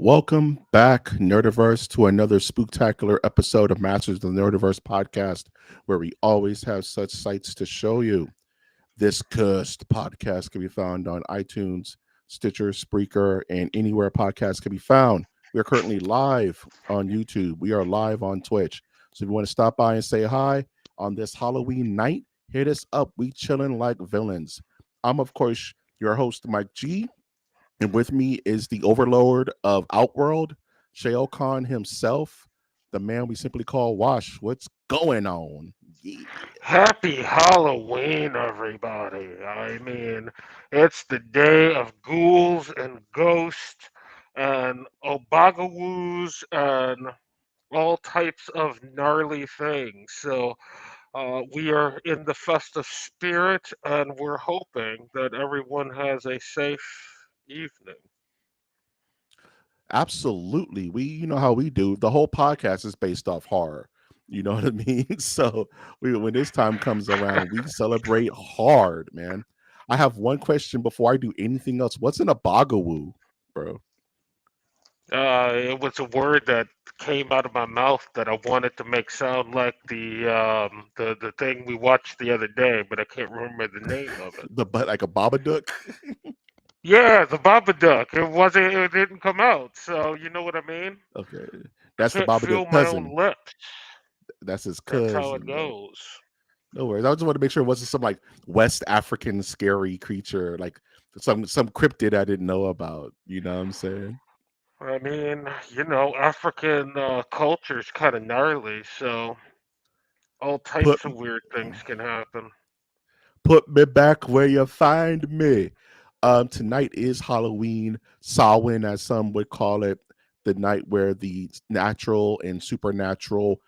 Welcome back, Nerdiverse, to another spooktacular episode of Masters of the Nerdiverse podcast, where we always have such sights to show you. This cursed podcast can be found on iTunes, Stitcher, Spreaker, and anywhere podcasts can be found. We are currently live on YouTube. We are live on Twitch. So if you want to stop by and say hi on this Halloween night, hit us up. We chilling like villains. I'm, of course, your host, Mike G. And with me is the overlord of Outworld, Shao Khan himself, the man we simply call Wash. What's going on? Yeah. Happy Halloween, everybody. I mean, it's the day of ghouls and ghosts and obagawoos and all types of gnarly things. So, we are in the festive spirit and we're hoping that everyone has a safe evening. Absolutely. You know how we do. The whole podcast is based off horror. You know what I mean? So when this time comes around, we celebrate hard, man. I have one question before I do anything else. What's an abagawoo, bro? It was a word that came out of my mouth that I wanted to make sound like the thing we watched the other day, but I can't remember the name of it. The but like a babadook? Yeah, the Babadook. It wasn't. It didn't come out. So you know what I mean. Okay. I That's the can't feel babadook my own cousin. lips. That's his That's how it cousin, bro. goes. No worries. I just want to make sure it wasn't some like West African scary creature, like some cryptid I didn't know about. You know what I'm saying? I mean, African culture's kind of gnarly, so all Put types of weird things can happen. put me back where you find me. Tonight is Halloween, Samhain, as some would call it, the night where the natural and supernatural,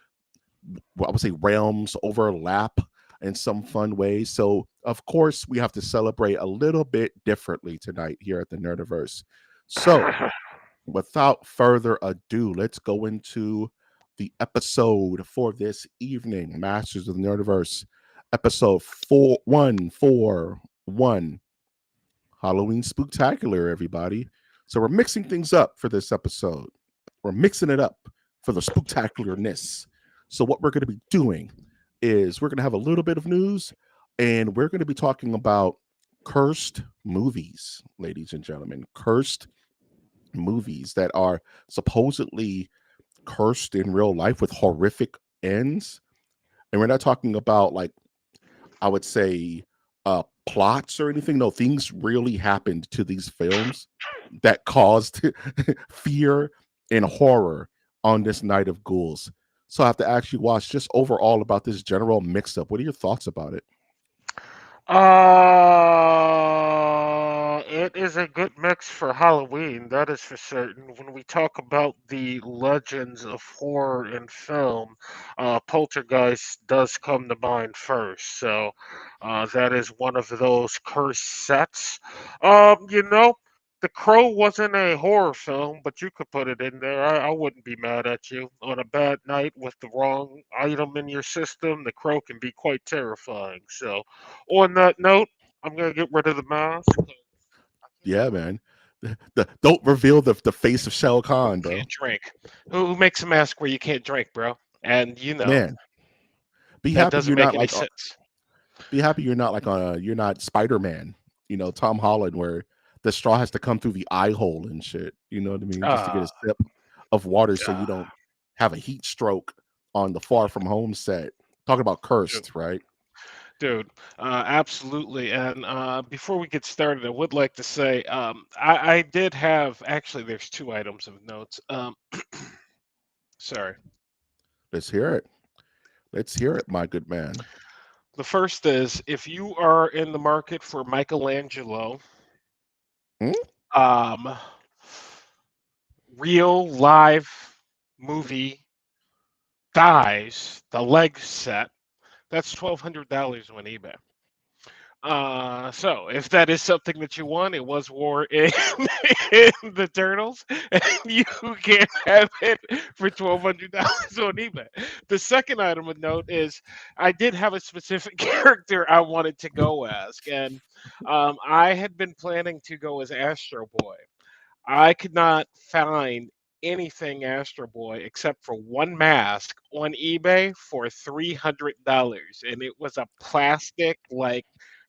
I would say, realms overlap in some fun ways. So, of course, we have to celebrate a little bit differently tonight here at the Nerdiverse. So, without further ado, let's go into the episode for this evening. Masters of the Nerdiverse, episode 4141, Halloween Spooktacular, everybody. So we're mixing things up for this episode. We're mixing it up for the spooktacularness. So what we're going to be doing is we're going to have a little bit of news, and we're going to be talking about cursed movies, ladies and gentlemen. Cursed movies that are supposedly cursed in real life with horrific ends. And we're not talking about, like, I would say, plots or anything. No, things really happened to these films that caused fear and horror on this night of ghouls. So I have to actually watch just overall about this general mix up. What are your thoughts about it? It is a good mix for Halloween, that is for certain. When we talk about the legends of horror in film, Poltergeist does come to mind first. So, that is one of those cursed sets. You know, The Crow wasn't a horror film, but you could put it in there. I wouldn't be mad at you. On a bad night with the wrong item in your system, The Crow can be quite terrifying. So, on that note, I'm gonna get rid of the mask. Yeah, man. Don't reveal the face of Shao Kahn, Can't bro. drink. Who makes a mask where you can't drink, bro? And Man, be that happy doesn't you're make not any like sense. be happy you're not Spider-Man, Tom Holland, where the straw has to come through the eye hole and shit. You know what I mean? Just to get a Ah, sip of water so you ah, don't have a heat stroke on the Far From Home set. Talking about dude, cursed, right? dude, absolutely. And before we get started, I would like to say I did have actually. There's two items of notes. Sorry. Let's hear it. Let's hear it, my good man. The first is if you are in the market for Michelangelo, Hmm? um, real live movie thighs, the leg set. That's $1,200 on eBay. So if that is something that you want, it was war in, in the Turtles, and you can have it for $1,200 on eBay. The second item of note is I did have a specific character I wanted to go as, and I had been planning to go as Astro Boy. I could not find anything Astro Boy except for one mask on eBay for $300, and it was a plastic like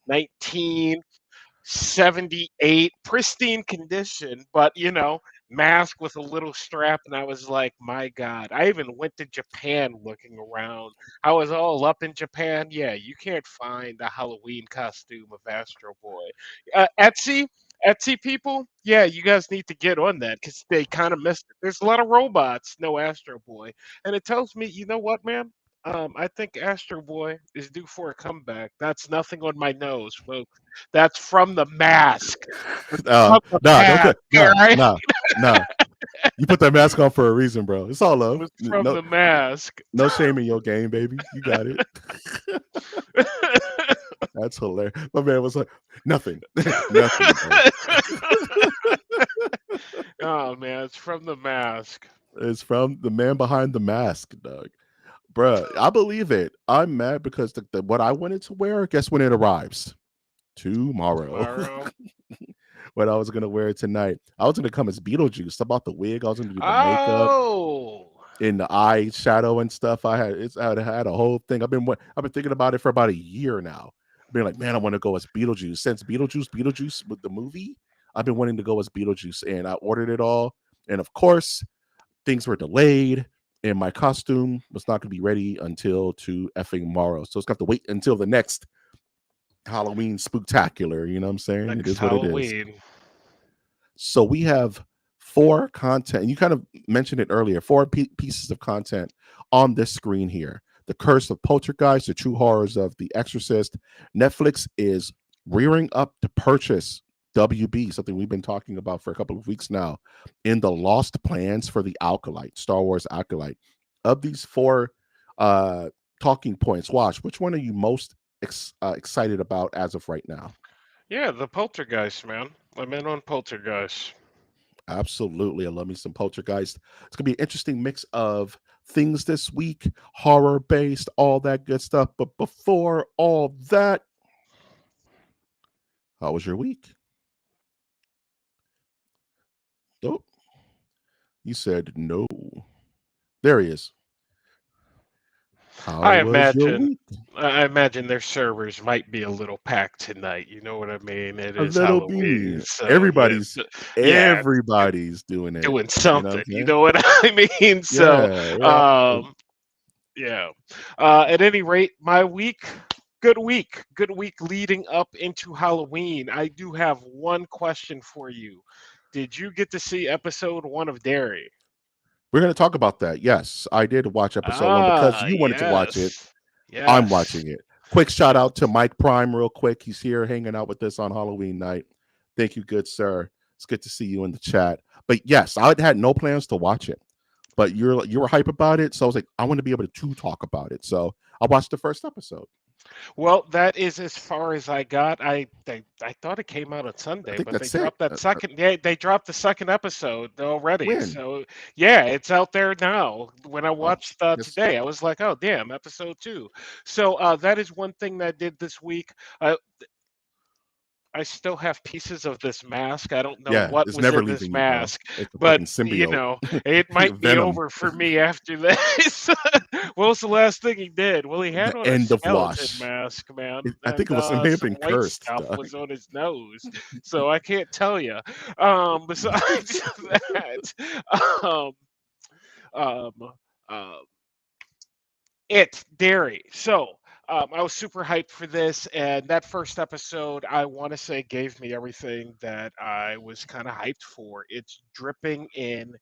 1978 pristine condition, but mask with a little strap, and I was like, my God. I even went to Japan looking around. I was all up in Japan. Yeah, you can't find a Halloween costume of Astro Boy. Etsy people, yeah, you guys need to get on that because they kind of missed it. There's a lot of robots, no Astro Boy, and it tells me, you know what, man? I think Astro Boy is due for a comeback. That's nothing on my nose, folks. That's from the mask. It's from the Don't mask. put All right, nah. You put that mask on for a reason, bro. It's all it love. was from the mask. No shame in your game, baby. You got it. That's hilarious. My man was like, nothing, nothing, bro. Oh man, it's from the mask. It's from the man behind the mask, dog. Bruh, I believe it. I'm mad because what I wanted to wear, guess when it arrives? Tomorrow. Tomorrow. What I was gonna wear tonight. I was gonna come as Beetlejuice. About the wig. I was gonna do the makeup Oh, and the eye shadow and stuff. I had a whole thing. I've been thinking about it for about a year now. I've been like, man, I want to go as Beetlejuice. Since Beetlejuice with the movie, I've been wanting to go as Beetlejuice, and I ordered it all. And of course, things were delayed, and my costume was not going to be ready until to effing tomorrow. So it's got to wait until the next Halloween Spooktacular. You know what I'm saying? It next is what it is. Halloween. So we have four content, and you kind of mentioned it earlier, four pieces of content on this screen here. The Curse of Poltergeist, The True Horrors of The Exorcist. Netflix is rearing up to purchase WB, something we've been talking about for a couple of weeks now, in the lost plans for the Acolyte, Star Wars Acolyte. Of these four talking points, Watch, which one are you most excited about as of right now? Yeah, the Poltergeist, man. I'm in on Poltergeist. Absolutely. I love me some Poltergeist. It's going to be an interesting mix of things this week, horror based, all that good stuff. But before all that, how was your week? Oh, you said no. There he is. How I was your imagine week? I imagine their servers might be a little packed tonight. You know what I mean? It A is little Halloween, bit. so yeah, Everybody's yeah, doing it. doing You know what something. I'm You saying? know what I mean? So, Yeah, yeah. um, yeah. At any rate, my week, good week leading up into Halloween. I do have one question for you. Did you get to see episode one of Dairy? We're going to talk about that. Yes, I did watch episode one because Ah, you wanted to watch it. yes, I'm yes. watching it. Quick shout out to Mike Prime, real quick. He's here hanging out with us on Halloween night. Thank you, good sir. It's good to see you in the chat. But yes, I had no plans to watch it, but you were hype about it, so I was like, I want to be able to talk about it. So I watched the first episode. Well, that is as far as I got. I thought it came out on I Sunday, think but they that's it. dropped that second. Yeah, they dropped the second episode already. When? So yeah, it's out there now. When I Oh, watched yes. today, I was like, oh damn, episode two. So that is one thing that I did this week. I still have pieces of this mask. I don't know Yeah, what it's was never in this leaving you, bro. mask, It's a but fucking symbiote. it might be Venom. over for me after this. What was the last thing he did? Well, he The had on a end of skeleton Wash. mask, man, I think and it was him being some white cursed, stuff dog. was on his nose. So I can't tell you. Besides that, um, um, um, it dairy. So I was super hyped for this, and that first episode, I want to say, gave me everything that I was kind of hyped for. It's dripping in,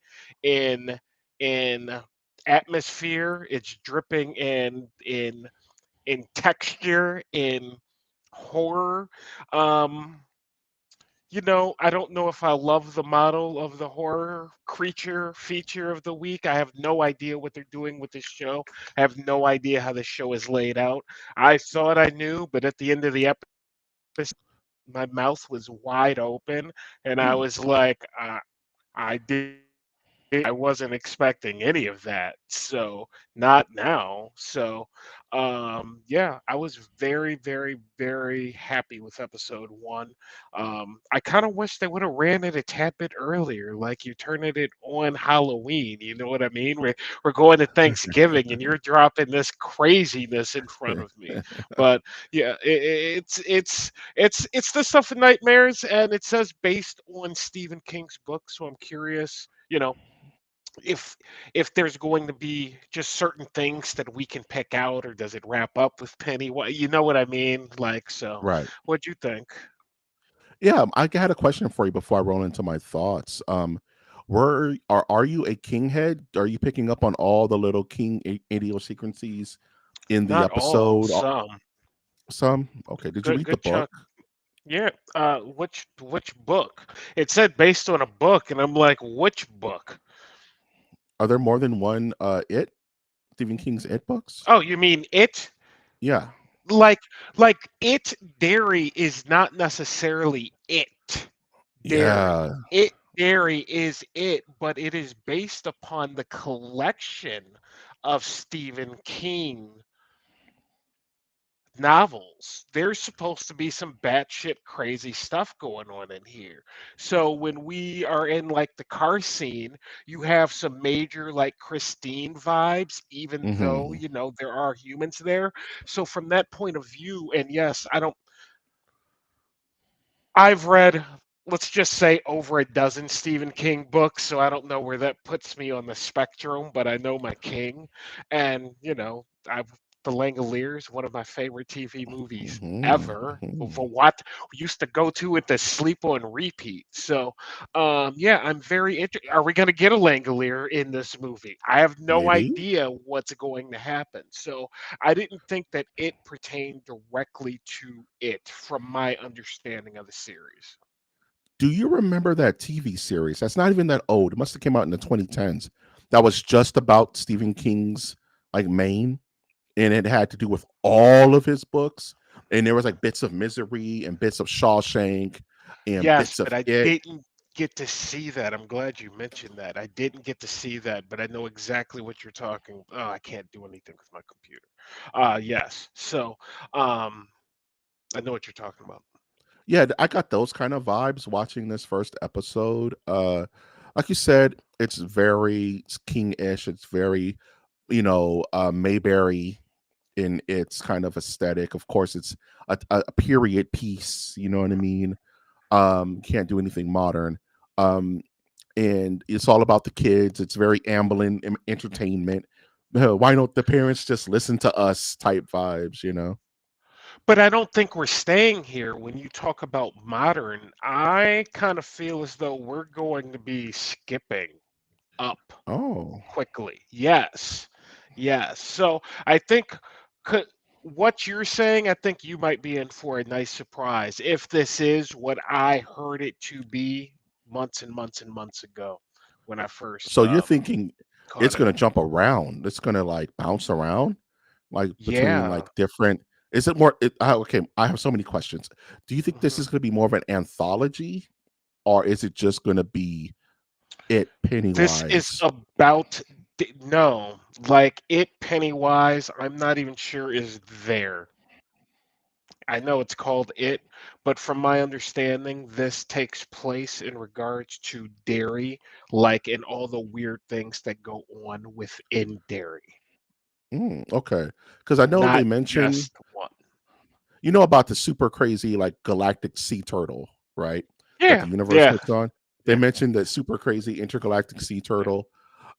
in atmosphere. It's dripping in texture, in horror. Um, I don't know if I love the model of the horror creature feature of the week. I have no idea what they're doing with this show. I have no idea how the show is laid out. I thought I knew, but at the end of the episode, my mouth was wide open, and I Hmm. was like, I didn't I wasn't expecting any of that. So not now. So yeah, I was very, very, very happy with episode one. I kind of wish they would have ran it a tad bit earlier, like you turning it on Halloween. You know what I mean? We're going to Thanksgiving and you're dropping this craziness in front of me. But yeah, it's the stuff of nightmares, and it says based on Stephen King's book. So I'm curious, if there's going to be just certain things that we can pick out, or does it wrap up with Penny? What, you know what I mean? Like, so Right. what'd you think? Yeah, I had a question for you before I roll into my thoughts. Are you a king head? Are you picking up on all the little king idiosyncrasies in the Not all, episode? some. Some? Okay. Did you read the Good book? chunk. Yeah. Which book? It said based on a book, and I'm like, which book? Are there more than one Stephen King's It books? Oh, you mean it? Yeah. Like it dairy is not necessarily it. Dairy. Yeah. It Dairy is it, but it is based upon the collection of Stephen King novels. There's supposed to be some batshit crazy stuff going on in here. So when we are in like the car scene, you have some major like Christine vibes, even though, Hmm. there are humans there. So from that point of view, and yes, I've read, let's just say, over a dozen Stephen King books, so I don't know where that puts me on the spectrum, but I know my King. And, I've The Langoliers, one of my favorite TV movies ever. Hmm. For what we used to go to with the sleep on repeat. So, yeah, I'm very interested. Are we going to get a Langolier in this movie? I have no Maybe. idea what's going to happen. So, I didn't think that it pertained directly to it from my understanding of the series. Do you remember that TV series? That's not even that old. It must have came out in the 2010s. That was just about Stephen King's like Maine, and it had to do with all of his books. And there was like bits of Misery and bits of Shawshank and Yes, bits of but I it. didn't get to see that. I'm glad you mentioned that. I didn't get to see that, but I know exactly what you're talking. Oh, I can't do anything with my computer. Yes. So, um, I know what you're talking about. Yeah, I got those kind of vibes watching this first episode. Like you said, it's very King-ish. It's very, Mayberry in its kind of aesthetic. Of course, it's a period piece. You know what I mean? Can't do anything modern. Um, and it's all about the kids. It's very ambling entertainment. Why don't the parents just listen to us? Type vibes. But I don't think we're staying here. When you talk about modern, I kind of feel as though we're going to be skipping up Oh, quickly. Yes. Yes. So I think could, what you're saying, I think you might be in for a nice surprise if this is what I heard it to be months and months and months ago when I first so you're thinking caught it's it. gonna jump around? It's gonna like bounce around, like between Yeah. like different. Is it more? Okay, I have so many questions. Do you think this Mhm. is gonna be more of an anthology, or is it just gonna be it This is Pennywise? about no, like it Pennywise, I'm not even sure is there. I know it's called It, but from my understanding, this takes place in regards to dairy, like and all the weird things that go on within dairy, Okay, because I know they not mentioned just one. about the super crazy like galactic sea turtle, right? That the Yeah, universe yeah, puts on. They yeah, mentioned the super crazy intergalactic sea yeah. turtle.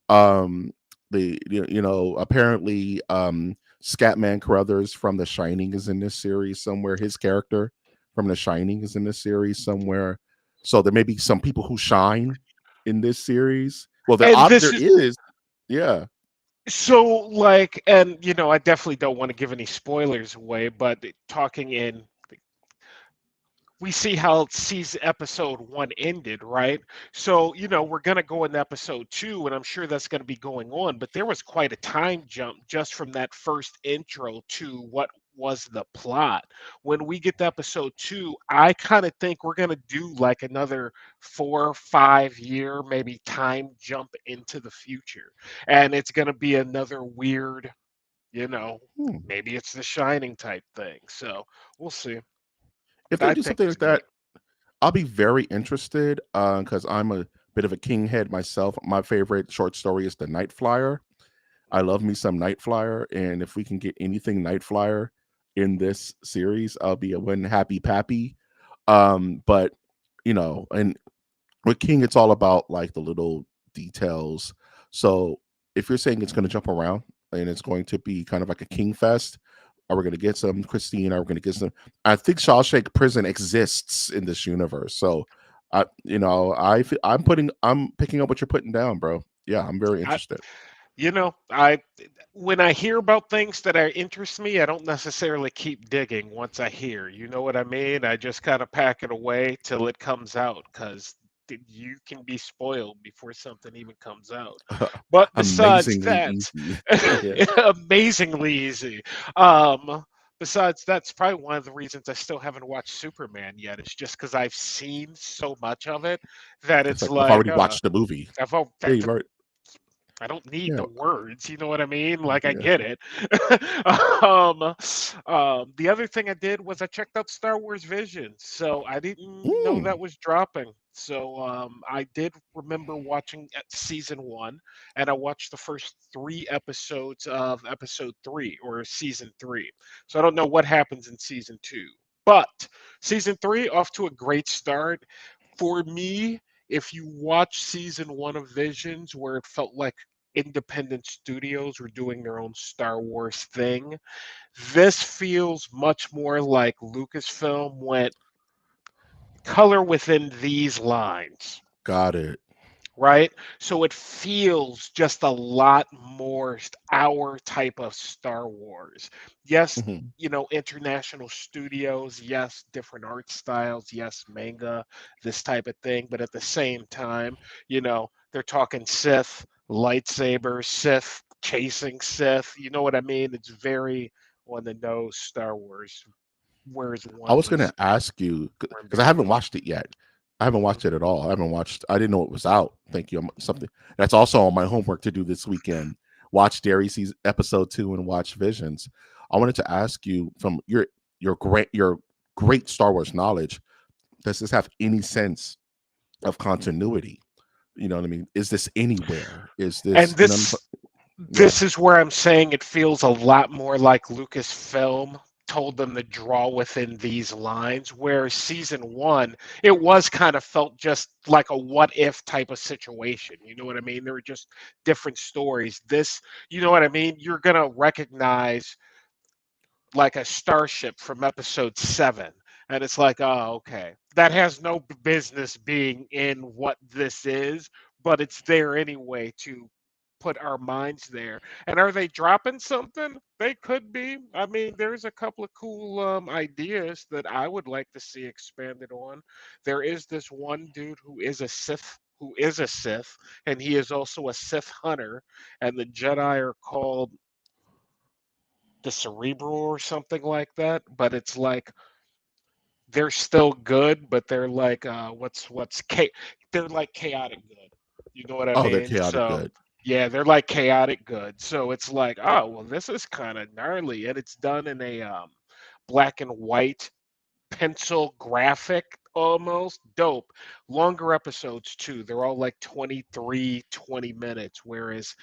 Um, apparently Scatman Crothers from The Shining is in this series somewhere. His character from The Shining is in this series somewhere. So there may be some people who shine in this series. Well, And this there is is, yeah. so like, and I definitely don't want to give any spoilers away, but talking in we see how season episode one ended, right? So, we're going to go into episode two, and I'm sure that's going to be going on. But there was quite a time jump just from that first intro to what was the plot. When we get to episode 2, I kind of think we're going to do like another 4 or 5 year maybe time jump into the future. And it's going to be another weird, you know, Hmm. maybe it's the Shining type thing. So we'll see. If they I do think something it's like neat. that, I'll be very interested because I'm a bit of a king head myself. My favorite short story is The Night Flyer. I love me some Night Flyer, and if we can get anything Night Flyer in this series, I'll be a one happy pappy. But and with King, it's all about like the little details. So if you're saying it's going to jump around and it's going to be kind of like a King fest, are we going to get some Christine? Are we going to get some? I think Shawshank Prison exists in this universe. So I'm picking up what you're putting down, bro. Yeah, I'm very I, interested. I when I hear about things that are interest me, I don't necessarily keep digging once I hear. You know what I mean? I just kind of pack it away till it comes out because you can be spoiled before something even comes out. But besides Amazingly that, easy. Yeah. amazingly easy. Um, besides, that's probably one of the reasons I still haven't watched Superman yet. It's just because I've seen so much of it that It's it's like I've like, already watched the movie. I've, al- Yeah, you've already. I don't need Yeah, the words, you know what I mean? Like I yeah. get it. um, the other thing I did was I checked out Star Wars Visions, so I didn't know Mm, that was dropping. So I did remember watching at season 1, and I watched the first 3 episodes of episode 3 or season 3. So I don't know what happens in season 2, but season 3 off to a great start for me. If you watch season 1 of Visions, where it felt like independent studios were doing their own Star Wars thing, this feels much more like Lucasfilm went color within these lines, got it. right? So it feels just a lot more our type of Star Wars. Yes, Mhm. international studios, yes, different art styles, yes, manga, this type of thing, but at the same time, they're talking Sith, lightsabers, Sith chasing Sith. You know what I mean? It's very on the nose Star Wars, whereas I one was gonna was ask you more because I haven't ambiguous. watched it yet. I haven't Mhm. watched it at all. I haven't watched. I didn't know it was out. Thank you. Something that's also on my homework to do this weekend. Watch Dairy season episode 2 and watch Visions. I wanted to ask you from your great Star Wars knowledge. Does this have any sense of continuity? You know what I mean? Is this anywhere? Is And this this yeah? This is where I'm saying it feels a lot more like Lucasfilm told them to draw within these lines, where season 1, it was kind of felt just like a what if type of situation. You know what I mean? There were just different stories. This, you know what I mean? You're going to recognize like a starship from episode 7. And it's like, oh, okay. That has no business being in what this is, but it's there anyway to put our minds there. And are they dropping something? They could be. I mean, there's a couple of cool ideas that I would like to see expanded on. There is this one dude who is a Sith, and he is also a Sith hunter, and the Jedi are called the Cerebral or something like that. But it's like they're still good, but they're like they're like chaotic good. You know what I Oh, they're mean? chaotic So good. yeah, they're like chaotic good. So it's like, oh well, this is kind of gnarly, and it's done in a black and white pencil graphic almost dope. Longer episodes too. They're all like 23, 20 minutes, whereas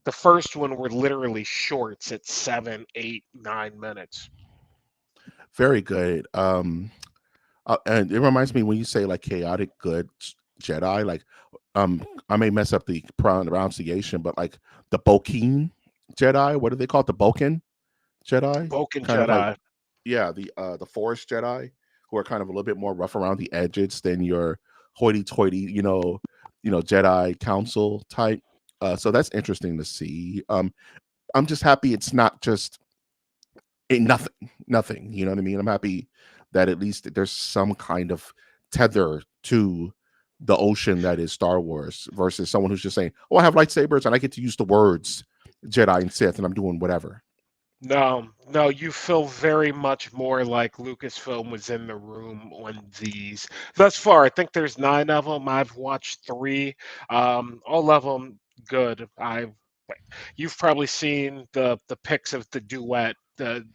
the first one were literally shorts at 7, 8, 9 minutes. Very good. And it reminds me when you say like chaotic good Jedi, like I may mess up the pronunciation, but like the Bokin Jedi, what do they call it? The Bokin Jedi? Boken Kind of like Jedi. yeah, the Forest Jedi, who are kind of a little bit more rough around the edges than your hoity-toity, Jedi Council type. So that's interesting to see. I'm just happy it's not just ain't nothing. You know what I mean? I'm happy that at least there's some kind of tether to the ocean that is Star Wars versus someone who's just saying, "Oh, I have lightsabers and I get to use the words Jedi and Sith, and I'm doing whatever." No, no, you feel very much more like Lucasfilm was in the room on these. Thus far, I think there's 9 of them. I've watched three. All of them good. You've probably seen the pics of the duet, the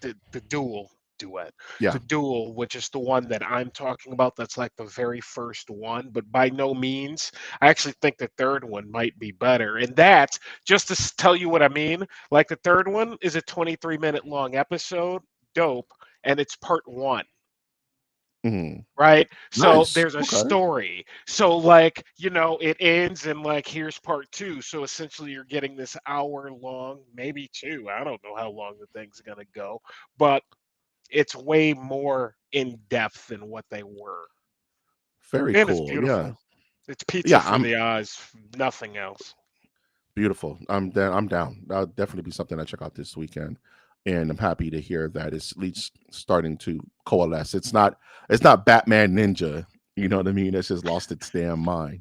duet, Yeah. the duel, which is the one that I'm talking about. That's like the very first one, but by no means. I actually think the third one might be better. And that, just to tell you what I mean, like the third one is a 23-minute long episode, dope, and it's part one. Mhm. Right? So Nice. there's a Okay. story. So like, it ends and like here's part two. So essentially you're getting this hour long, maybe two. I don't know how long the thing's gonna go, but it's way more in depth than what they were. Very And it's cool. Yeah. beautiful. It's pizza Yeah. for I'm the eyes, nothing else. beautiful. I'm down. I'm down. That'll definitely be something I check out this weekend. And I'm happy to hear that it's at least starting to coalesce. It's not. It's not Batman Ninja. You know what I mean? It's just lost its damn mind.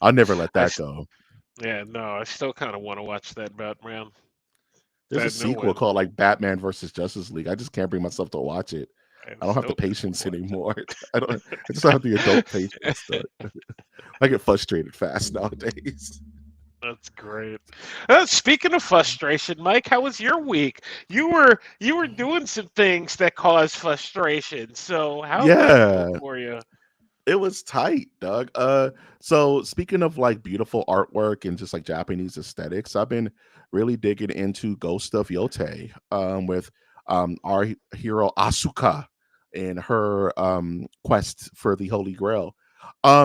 I'll never let I that s- go. yeah, no, I still kind of want to watch that Batman, There's a that new sequel one. called like Batman versus Justice League. I just can't bring myself to watch it. I I don't have the still just want patience to watch anymore. I don't. I just don't have the adult patience. I get frustrated fast nowadays. That's great. Speaking of frustration, Mike, how was your week? You were doing some things that cause frustration. So how'd that go Yeah, for you? it was tight, Doug. So speaking of like beautiful artwork and just like Japanese aesthetics, I've been really digging into Ghost of Yote, with our hero Asuka and her quest for the Holy Grail.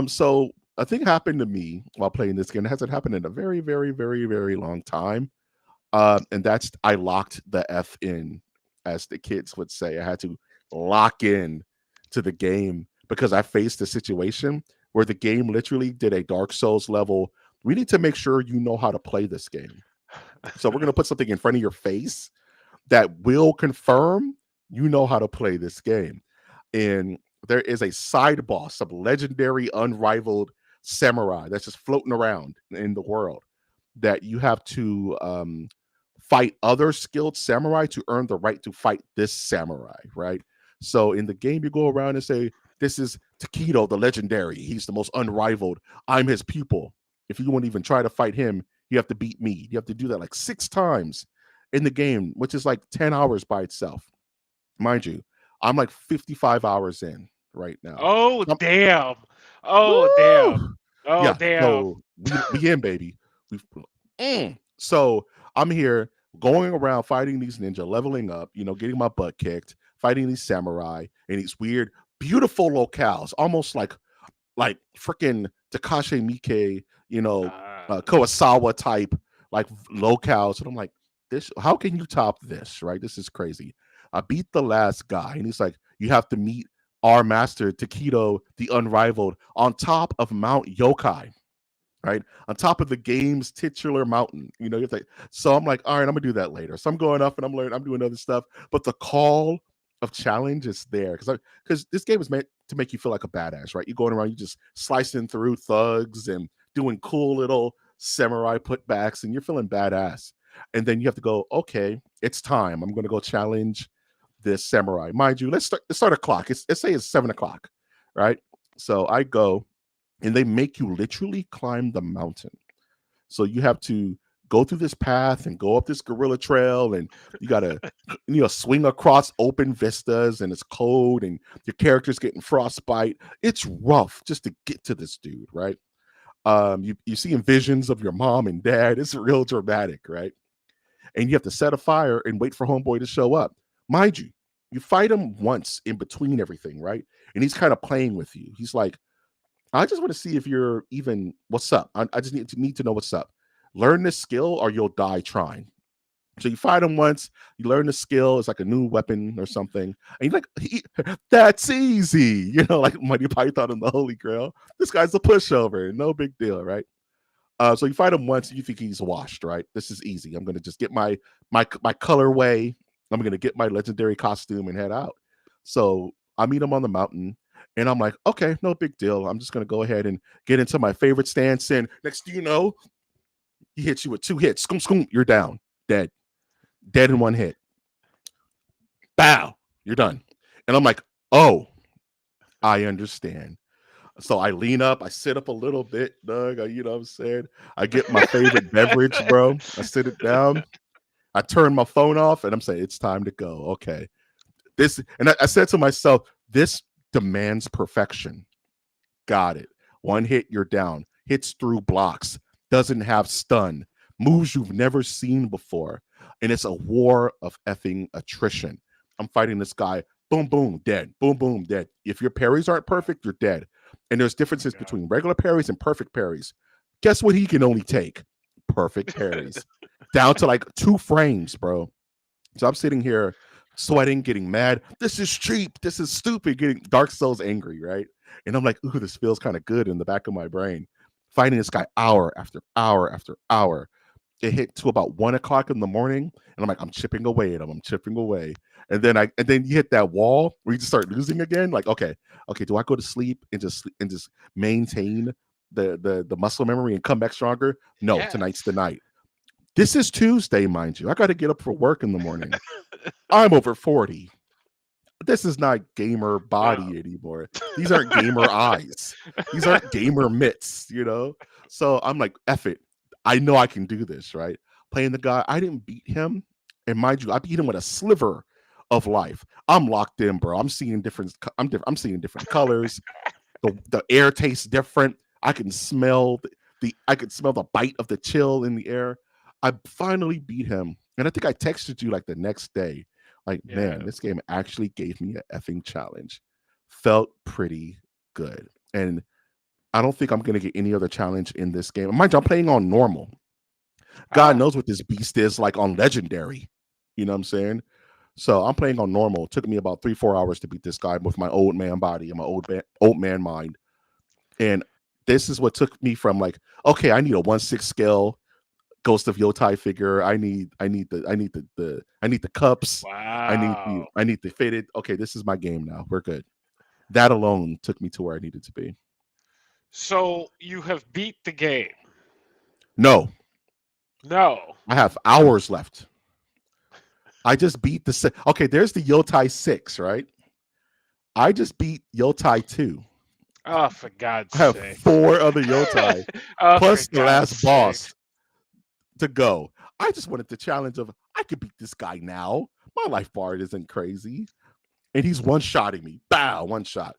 So a thing happened to me while playing this game. It hasn't happened in a very, very, very, very long time. And that's I locked the F in, as the kids would say. I had to lock in to the game because I faced a situation where the game literally did a Dark Souls level. We need to make sure you know how to play this game. So we're gonna put something in front of your face that will confirm you know how to play this game. And there is a side boss, some legendary, unrivaled samurai that's just floating around in the world that you have to fight other skilled samurai to earn the right to fight this samurai, right? So in the game, you go around and say, "This is Takedo, the legendary. He's the most unrivaled. I'm his pupil. If you won't even try to fight him, you have to beat me." You have to do that like 6 times in the game, which is like 10 hours by itself. Mind you, I'm like 55 hours in right now. Oh So damn! Oh woo! damn! Oh Yeah, damn! so we in, baby. We've so I'm here going around fighting these ninja, leveling up, getting my butt kicked, fighting these samurai in these weird, beautiful locales, almost like freaking Takashi Miike, Kurosawa type like locales. And I'm like, this, how can you top this? Right? This is crazy. I beat the last guy, and he's like, you have to meet our master, Takedo, the unrivaled, on top of Mount Yokai, right? On top of the game's titular mountain. You have to, so I'm like, all right, I'm gonna do that later. So I'm going up and I'm learning, I'm doing other stuff. But the call of challenge is there because this game is meant to make you feel like a badass, right? You're going around, you just slicing through thugs and doing cool little samurai putbacks, and you're feeling badass. And then you have to go, okay, it's time. I'm gonna go challenge this samurai. Mind you, let's start a clock. Let's say it's 7 o'clock, right? So I go and they make you literally climb the mountain. So you have to go through this path and go up this gorilla trail, and you gotta swing across open vistas, and it's cold, and your character's getting frostbite. It's rough just to get to this dude, right? You see visions of your mom and dad. It's real dramatic, right? And you have to set a fire and wait for homeboy to show up. Mind you, you fight him once in between everything, right? And he's kind of playing with you. He's like, I just want to see if you're even what's up. I just need to know what's up. Learn this skill or you'll die trying. So you fight him once, you learn the skill. It's like a new weapon or something, and you're like, "That's easy," like Monty Python and the Holy Grail. This guy's a pushover, no big deal, right? So you fight him once, and you think he's washed, right? This is easy. I'm gonna just get my colorway. I'm gonna get my legendary costume and head out. So I meet him on the mountain, and I'm like, okay, no big deal. I'm just gonna go ahead and get into my favorite stance. And next, thing you know, he hits you with 2 hits. Scoom, scoom, you're down, dead in one hit. Bow, you're done. And I'm like, oh, I understand. So I lean up, I sit up a little bit, Doug. You know what I'm saying? I get my favorite beverage, bro. I sit it down. I turn my phone off, and I'm saying it's time to go. Okay, I said to myself, this demands perfection. Got it. One hit, you're down. Hits through blocks. Doesn't have stun. Moves you've never seen before. And it's a war of effing attrition. I'm fighting this guy. Boom, boom, dead. Boom, boom, dead. If your parries aren't perfect, you're dead. And there's differences between regular parries and perfect parries. Guess what he can only take? Perfect parries. Down to like 2 frames, bro. So I'm sitting here sweating, getting mad. This is cheap. This is stupid. Getting Dark Souls angry, right? And I'm like, ooh, this feels kind of good in the back of my brain. Fighting this guy hour after hour after hour. It hit to about 1 o'clock in the morning, and I'm like, I'm chipping away at him. I'm chipping away, and then you hit that wall where you just start losing again. Like, okay, do I go to sleep and just maintain the muscle memory and come back stronger? No, Yes. tonight's the night. This is Tuesday, mind you. I got to get up for work in the morning. I'm over 40. This is not gamer body anymore. These aren't gamer eyes. These aren't gamer mitts, you know? So I'm like, F it. I know I can do this, right? Playing the guy, I didn't beat him. And mind you, I beat him with a sliver of life. I'm locked in, bro. I'm seeing different colors. The air tastes different. I can smell the bite of the chill in the air. I finally beat him. And I think I texted you like the next day. Like, man, this game actually gave me an effing challenge. Felt pretty good. And I don't think I'm going to get any other challenge in this game. Mind you, I'm playing on normal. God knows what this beast is like on legendary. You know what I'm saying? So I'm playing on normal. It took me about 3-4 hours to beat this guy with my old man body and my old man mind. And this is what took me from like, okay, I need a 1/6 scale Ghost of Yotai figure. I need the cups. Wow. I need the fitted. Okay, this is my game now. We're good. That alone took me to where I needed to be. So you have beat the game? No, No. I have hours left. I just beat okay, there's the Yotai 6, right? I just beat Yotai 2. Oh, for God's I have sake. 4 other Yotai Oh, plus for the God's last boss sake. to go. I just wanted the challenge of I could beat this guy now. My life bar isn't crazy. And he's one-shotting me. Bow, one shot.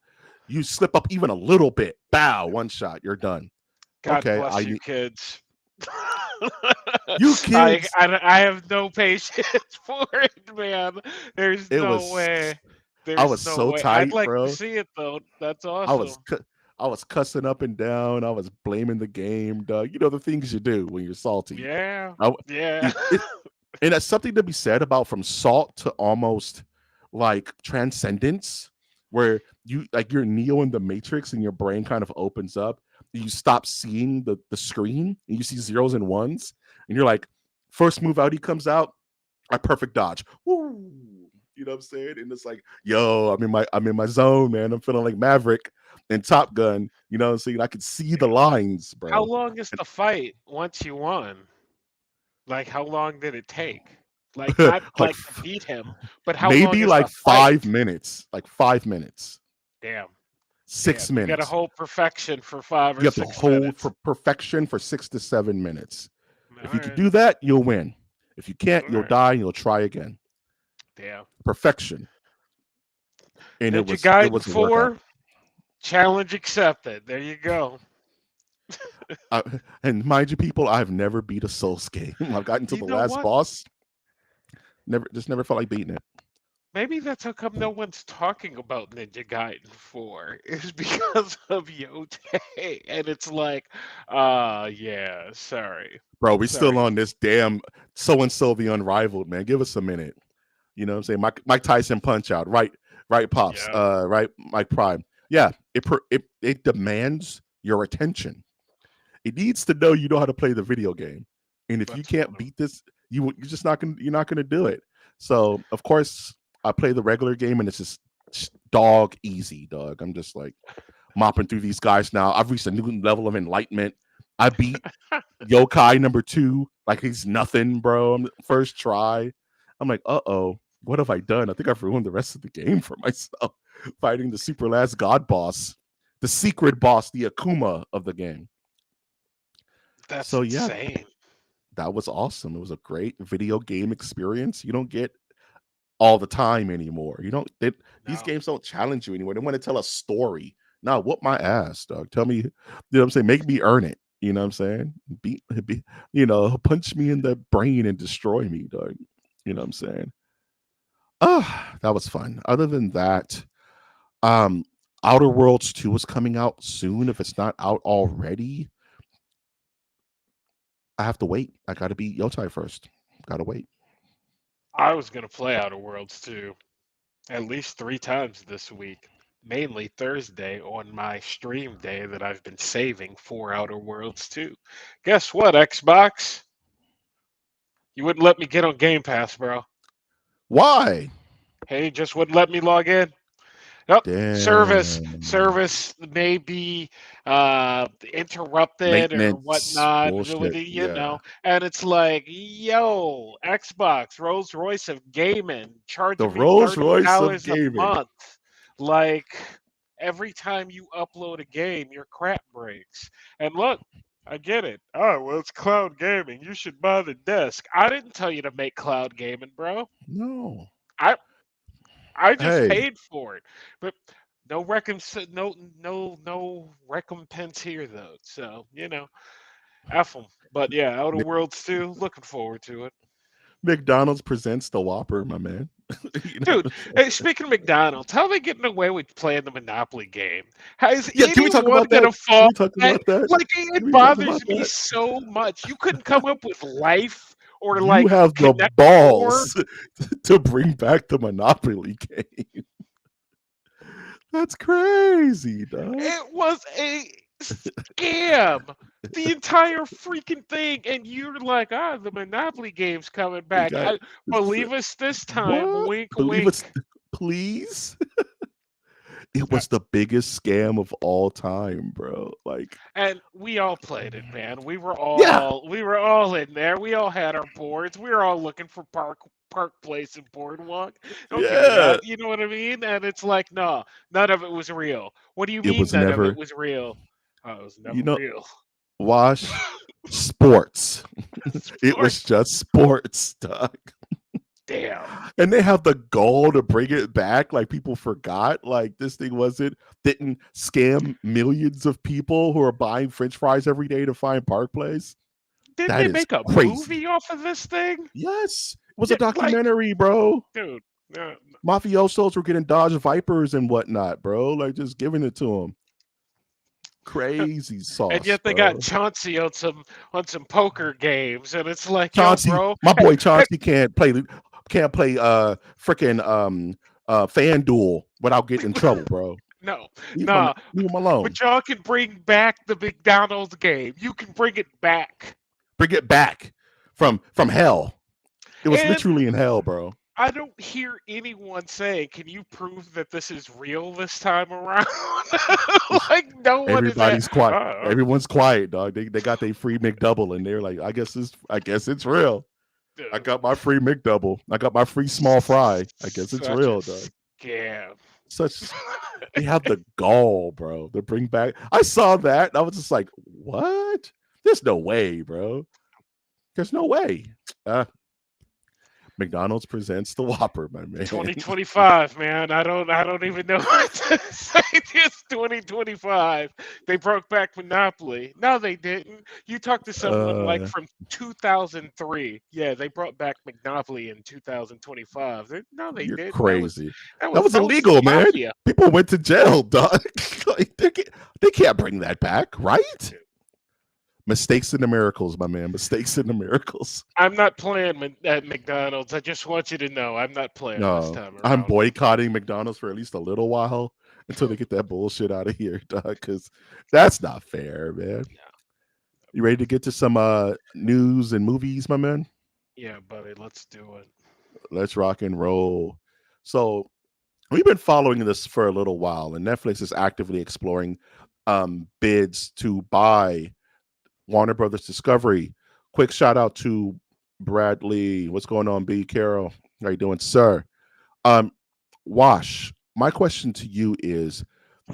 You slip up even a little bit. Bow, one shot. You're done. God Okay, bless you, kids. You kids. I have no patience for it, man. There's It no was way. I was There's no so way. I'd tight, like to bro. see it though. That's I was awesome. I was cussing up and down. I was blaming the game, dog. You know the things you do when you're salty. Yeah. I, Yeah. and that's something to be said about from salt to almost like transcendence, where you like you're Neo in the Matrix and your brain kind of opens up. You stop seeing the screen and you see zeros and ones, and you're like, first move out, he comes out, I perfect dodge. Woo! You know what I'm saying? And it's like, yo, I'm in my zone, man. I'm feeling like Maverick and Top Gun. You know what I'm saying? I could see the lines, How bro. long is the fight once you won? Like, how long did it take? Like, not Like like to beat him, but how long maybe is like the fight? 5 minutes. Like 5 minutes. Damn. 6 Damn. You got to minutes. hold perfection for 5 You or have to 6 hold minutes. for perfection for 6 to 7 minutes. All If you can right. do that, you'll win. If you can't, All you'll right. die and you'll try again. Damn. Perfection. And Ninja it Gaiden was a workout. 4, challenge accepted. There you go. And mind you, people, I've never beat a Souls game. I've gotten to You the know last what? boss. Never felt like beating it. Maybe that's how come no one's talking about Ninja Gaiden 4 is because of Yote. And it's like, yeah, sorry. Bro, we still Sorry. on this damn so and so the unrivaled, man. Give us a minute. You know what I'm saying? Mike Tyson punch out. Right, Pops. Yeah. Right, Mike Prime. Yeah, it demands your attention. It needs to know you know how to play the video game. And if you That's can't funny. beat this, you're just not gonna do it. So of course I play the regular game and it's just dog easy, dog. I'm just like mopping through these guys now. I've reached a new level of enlightenment. I beat Yokai number 2 like he's nothing, bro. First try. I'm like, uh-oh. what have I done? I think I've ruined the rest of the game for myself. Fighting the super last god boss, the secret boss, the Akuma of the game. That's So yeah, insane. that was awesome. It was a great video game experience. You don't get all the time anymore. You don't. These No. games don't challenge you anymore. They want to tell a story. Now, whoop my ass, dog. Tell me, you know what I'm saying? Make me earn it. You know what I'm saying? Punch me in the brain and destroy me, dog. You know what I'm saying? That was fun. Other than that, um, Outer Worlds 2 is coming out soon. If it's not out already, I have to wait. I gotta beat Yotai first. Gotta wait. I was gonna play Outer Worlds 2 at least 3 times this week. Mainly Thursday on my stream day that I've been saving for Outer Worlds 2. Guess what, Xbox? You wouldn't let me get on Game Pass, bro. Why? Hey, just wouldn't let me log in. Nope. Damn. Service may be interrupted or Maintenance whatnot, bullshit. Yeah. and it's like, yo, Xbox, Rolls Royce of gaming, The charging me Rolls thirty Royce of dollars a gaming. month. Like every time you upload a game, your crap breaks. And look, I get it. Oh, well, it's cloud gaming. You should buy the desk. I didn't tell you to make cloud gaming, bro. No. I I just Hey, paid for it, but no recompense here though. So F 'em. But yeah, Outer Mc- Worlds 2, looking forward to it, McDonald's presents the Whopper, my man. You know dude. what I'm saying? Hey, speaking of McDonald's, how are they getting away with playing the Monopoly game? How is Yeah, can we talk anyone about that? gonna Can fall? we talk about that? Like Can it we talk bothers about me that? so much. You couldn't come up with life or You like have the connect four. balls to bring back the Monopoly game. That's crazy, dog. It was a scam. The entire freaking thing, and you're like, the Monopoly game's coming We back. got Believe us this time. what? Wink, Believe us, wink. please. It Uh, was the biggest scam of all time, bro. Like, And we all played it, man. yeah, We were all in there. We all had our boards. We were all looking for Park Place and Boardwalk. Don't give me yeah. that. You know what I mean? And it's like, no, none of it was real. What do you It mean was none of it never, was real? Oh, it was you never know, real. Wash sports. It was Sports. just sports, dog. Damn. And they have the goal to bring it back. Like people forgot. Like this thing didn't scam millions of people who are buying French fries every day to find Park Place. Didn't That they is make a crazy. movie off of this thing? Yes, it was a Yeah, like, documentary, bro. dude. Uh, Mafiosos were getting Dodge Vipers and whatnot, bro. Like just giving it to them. Crazy and sauce, yet they got bro. Chauncey on some poker games, and it's like, yo, Chauncey, bro. my Hey, boy hey, Chauncey can't play freaking FanDuel without getting in trouble, bro. no, Leave him nah. leave him alone. But y'all can bring back the McDonald's game. You can bring it back. Bring it back from hell. It was And literally in hell, bro. I don't hear anyone say, "Can you prove that this is real this time around?" It's, Like no one is at. everybody's quiet. Oh, Everyone's quiet, dog. They got their free McDouble and they're like, I guess it's real. I dude, got my free McDouble. I got my free small fry. I guess it's such a real, dog. scam. Such they have the gall, bro, to bring back. I saw that. And I was just like, what? There's no way, bro. There's no way. McDonald's presents the Whopper, my man. 2025, man. I don't even know what to say. It's 2025. They broke back Monopoly. No, they didn't. You talk to someone like uh, from 2003. Yeah, they brought back Monopoly in 2025. No, they you're didn't. That was crazy. that That was was that was the illegal, man. mafia. People went to jail, dog. Like, they can't bring that back, right? Mistakes in the miracles, my man. Mistakes in the miracles. I'm not playing at McDonald's. I just want you to know I'm not playing this No, time I'm around. boycotting McDonald's for at least a little while until they get that bullshit out of here, dog. Because that's not fair, man. You ready to get to some news and movies, my man? Yeah, buddy, let's do it. Let's rock and roll. So we've been following this for a little while, and Netflix is actively exploring bids to buy Warner Brothers Discovery. Quick shout out to Bradley. What's going on, B. Carroll? How you doing, sir? Um, Wash, my question to you is: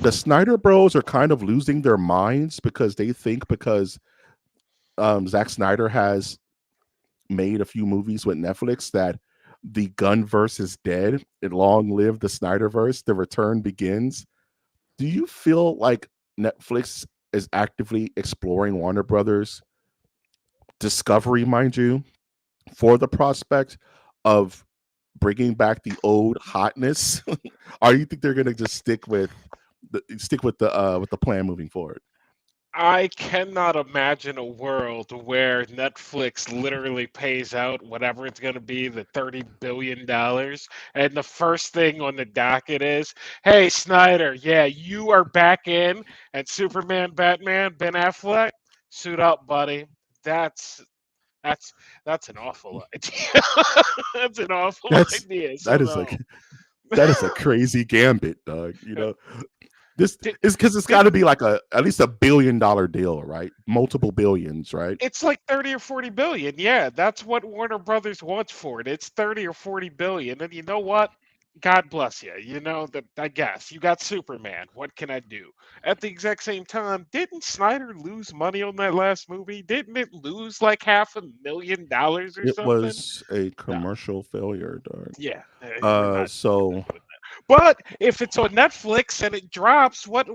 the Snyder Bros are kind of losing their minds because they think because Zack Snyder has made a few movies with Netflix that the Gunverse is dead and long live the Snyderverse. The return begins. Do you feel like Netflix is actively exploring Warner Brothers Discovery, mind you, for the prospect of bringing back the old hotness, or you think they're gonna just stick with the plan moving forward? I cannot imagine a world where Netflix literally pays out whatever it's going to be, the $30 billion, and the first thing on the docket is, "Hey Snyder, yeah, you are back in, and Superman, Batman, Ben Affleck, suit up, buddy." That's that's that's an awful idea. That's an awful That's idea. So that is like no. that is a crazy gambit, dog. This Did, is because it's got did to be like a at least $1 billion deal, right? Multiple billions, right? It's like 30 or 40 billion. Yeah, that's what Warner Brothers wants for it. It's 30 or 40 billion. And you know what? God bless you. You know that I guess you got Superman. What can I do? At the exact same time, didn't Snyder lose money on that last movie? Didn't it lose like $500,000 or It something? was a No. commercial failure, dog. Yeah, we're not So doing that. But if it's on Netflix and it drops, what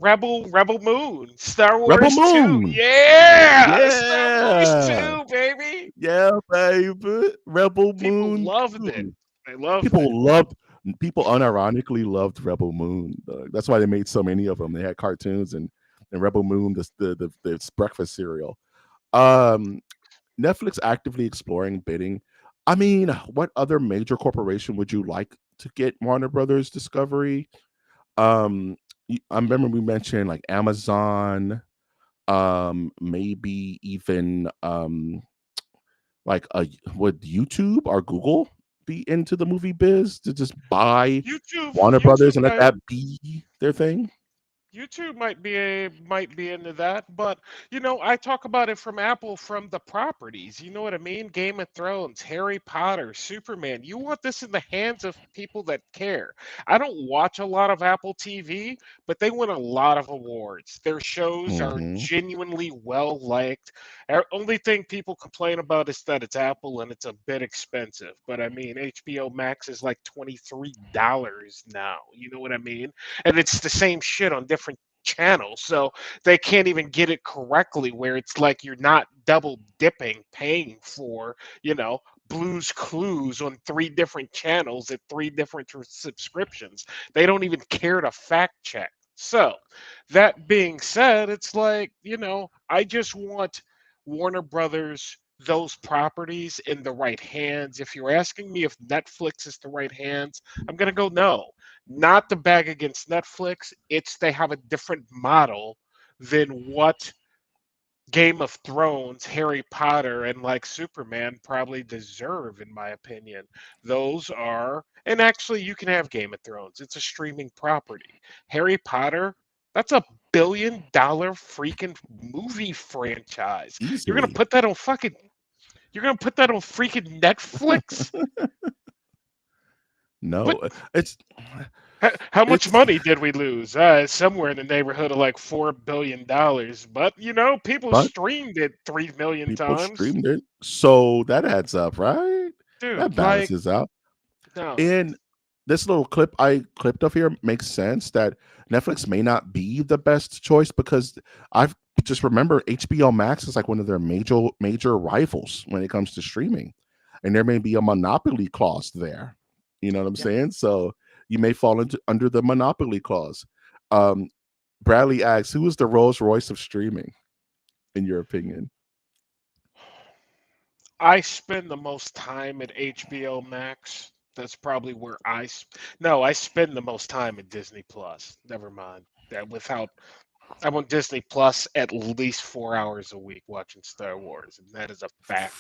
Rebel Moon, Star Rebel Wars 2. Moon, Yeah, Star Wars yeah, 2, baby. yeah, baby, Rebel People Moon loved it. 2. They loved it. People loved, people unironically loved Rebel Moon. Dog. That's why they made so many of them. They had cartoons and Rebel Moon, the breakfast cereal. Um, Netflix actively exploring bidding. I mean, what other major corporation would you like to get Warner Brothers Discovery? I remember we mentioned like Amazon, maybe even like would YouTube or Google be into the movie biz to just buy Warner Brothers YouTube and let might that be their thing? YouTube might be into that, but I talk about it from Apple, from the properties. You know what I mean? Game of Thrones, Harry Potter, Superman. You want this in the hands of people that care. I don't watch a lot of Apple TV, but they win a lot of awards. Their shows are Hmm. genuinely well liked. Only thing people complain about is that it's Apple and it's a bit expensive. But I mean, HBO Max is like $23 now. You know what I mean? And it's the same shit on different channels. So they can't even get it correctly where it's like you're not double dipping paying for, Blues Clues on three different channels at three different subscriptions. They don't even care to fact check. So, that being said, it's like, I just want Warner Brothers, those properties in the right hands. If you're asking me if Netflix is the right hands, I'm going to go no. Not the bag against Netflix. It's they have a different model than what Game of Thrones, Harry Potter, and like Superman probably deserve, in my opinion. Those are, and actually, you can have Game of Thrones. It's a streaming property. Harry Potter, that's $1 billion freaking movie franchise. You're gonna Easily. put that on fucking. You're gonna put that on freaking Netflix? No, What? it's How much it's money did we lose? Somewhere in the neighborhood of like $4 billion. But people but streamed it 3 million people times. streamed it, so that adds up, right? That Dude, like, balances out. no. And this little clip I clipped of here makes sense that Netflix may not be the best choice because I've just remember HBO Max is like one of their major rivals when it comes to streaming, and there may be a monopoly clause there. You know what I'm Yeah. saying? So you may fall into under the monopoly clause. Um, Bradley asks, "Who is the Rolls Royce of streaming, in your opinion?" I spend the most time at HBO Max. That's probably where no, I spend the most time at Disney Plus. Never mind. I'm on Disney Plus at least 4 hours a week watching Star Wars, and that is a fact.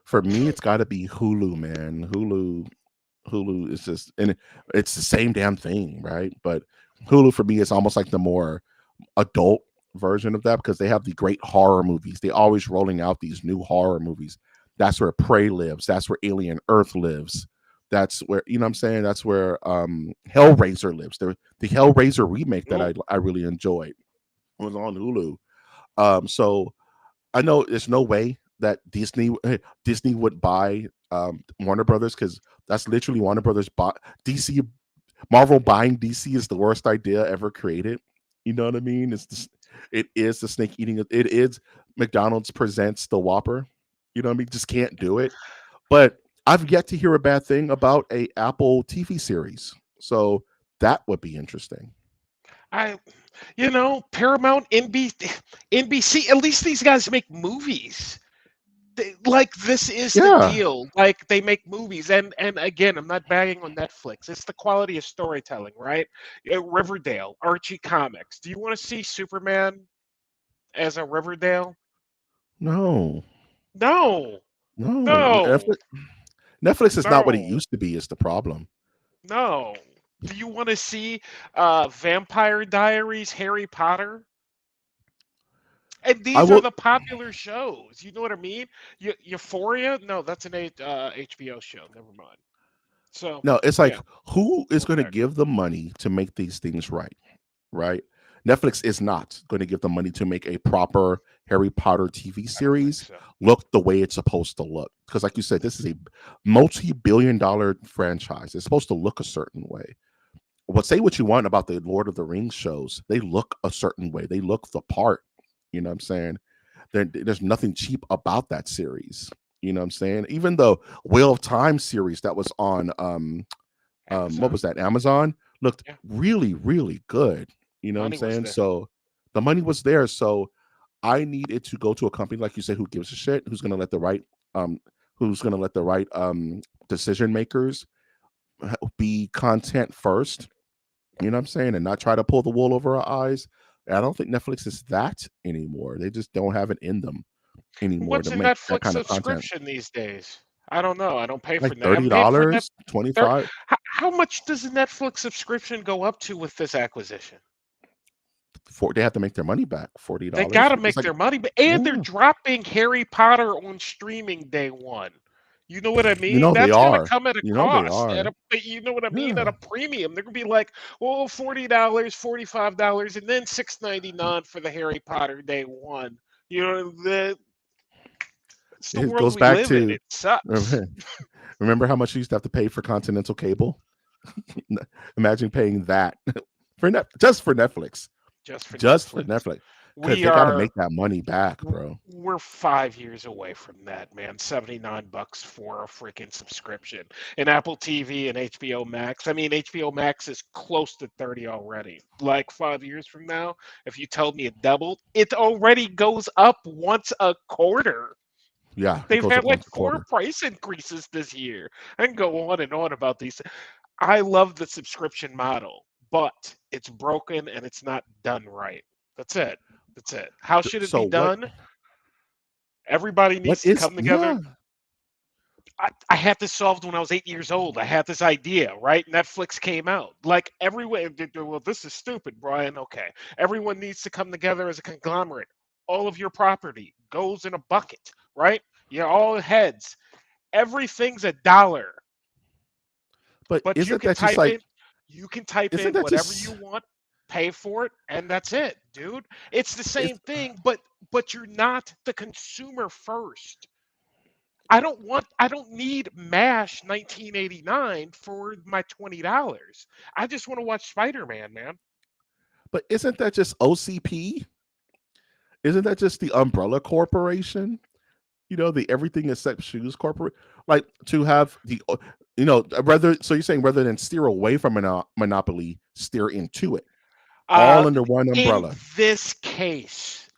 For me, it's got to be Hulu, man. Hulu is just, and it's the same damn thing, right? But Hulu for me is almost like the more adult version of that because they have the great horror movies. They always rolling out these new horror movies. That's where Prey lives. That's where Alien Earth lives. That's where, you know what I'm saying? That's where Hellraiser lives. The Hellraiser remake that Ooh, I really enjoyed was on Hulu. So I know there's no way that Disney would buy Warner Brothers, because that's literally Warner Brothers bought DC. Marvel buying DC is the worst idea ever created. You know what I mean? It is the snake eating. It is McDonald's presents the Whopper. You know what I mean? Just can't do it. But I've yet to hear a bad thing about a Apple TV series. So that would be interesting. I, Paramount, NBC. At least these guys make movies. Like this is the Yeah. deal. Like they make movies, and again, I'm not bagging on Netflix. It's the quality of storytelling, right? Riverdale, Archie Comics. Do you want to see Superman as a Riverdale? No. No, No. no, Netflix is not what it no, used to be. Is the problem? no. Do you want to see Vampire Diaries, Harry Potter? And I these are will. the popular shows. You know what I mean? Euphoria? No, that's an HBO show. Never mind. So, No, it's like, yeah, who is going going to back. give the money to make these things right? Right? Netflix is not going to give the money to make a proper Harry Potter TV I don't think series so. look the way it's supposed to look. Because, like you said, this is a multi-billion-dollar franchise. It's supposed to look a certain way. What say what you want about the Lord of the Rings shows, they look a certain way. They look the part. You know what I'm saying? There's nothing cheap about that series. You know what I'm saying? Even the Wheel of Time series that was on what Amazon. was that, Amazon, looked Yeah, really, really good. You know what I'm money was saying? there. So the money was there. So I needed to go to a company, like you said, who gives a shit, um who's gonna let the right decision makers be content first. You know what I'm saying? And not try to pull the wool over our eyes. I don't think Netflix is that anymore. They just don't have it in them anymore What's to a make that Netflix kind of content. subscription these days? I don't know. I don't pay for Like net. I'm thirty paying for net. dollars, Thir- 25. how much does a Netflix subscription go up to with this acquisition? They have to make their money back. forty They got dollars. to It's make like, their money, and they're yeah, dropping Harry Potter on streaming day one. You know what I you mean? know they That's going to are. come at a You know they cost. are. You know what I mean? At Yeah. a premium, they're going to be like, well, $40, $45, and then $6.99 for the Harry Potter day one. You know, it's the It world goes we back live in. to It sucks. remember how much you used to have to pay for Continental Cable? Imagine paying that for just for Netflix. Just for Just for Netflix. Netflix. Because We they gotta are make that money back, bro. we're 5 years away from that, man. $79 for a freaking subscription. And Apple TV and HBO Max. I mean, HBO Max is close to 30 already. Like 5 years from now, if you told me it doubled, it already goes up once a quarter. Yeah, it They've goes had up like once a four quarter. price increases this year. I can go on and on about these. I love the subscription model, but it's broken and it's not done right. That's it. That's it. How should it So be done? Everybody what needs to is come together. yeah. I had this solved when I was 8 years old. I had this idea, right? Netflix came out. Like everyone, well, this is stupid, Brian. Okay. Everyone needs to come together as a conglomerate. All of your property goes in a bucket, right? You're all heads. Everything's a dollar, But but isn't that just like you can type isn't in that whatever you just want, pay for it, and that's it, dude. It's the it's same thing, but you're not the consumer first. I don't need MASH 1989 for my $20. I just want to watch Spider-Man, man. but isn't that just OCP? Isn't that just the umbrella corporation? You know, the everything except shoes corporate, like to have rather. So you're saying rather than steer away from monopoly, steer into it, Uh all under one in umbrella. this case,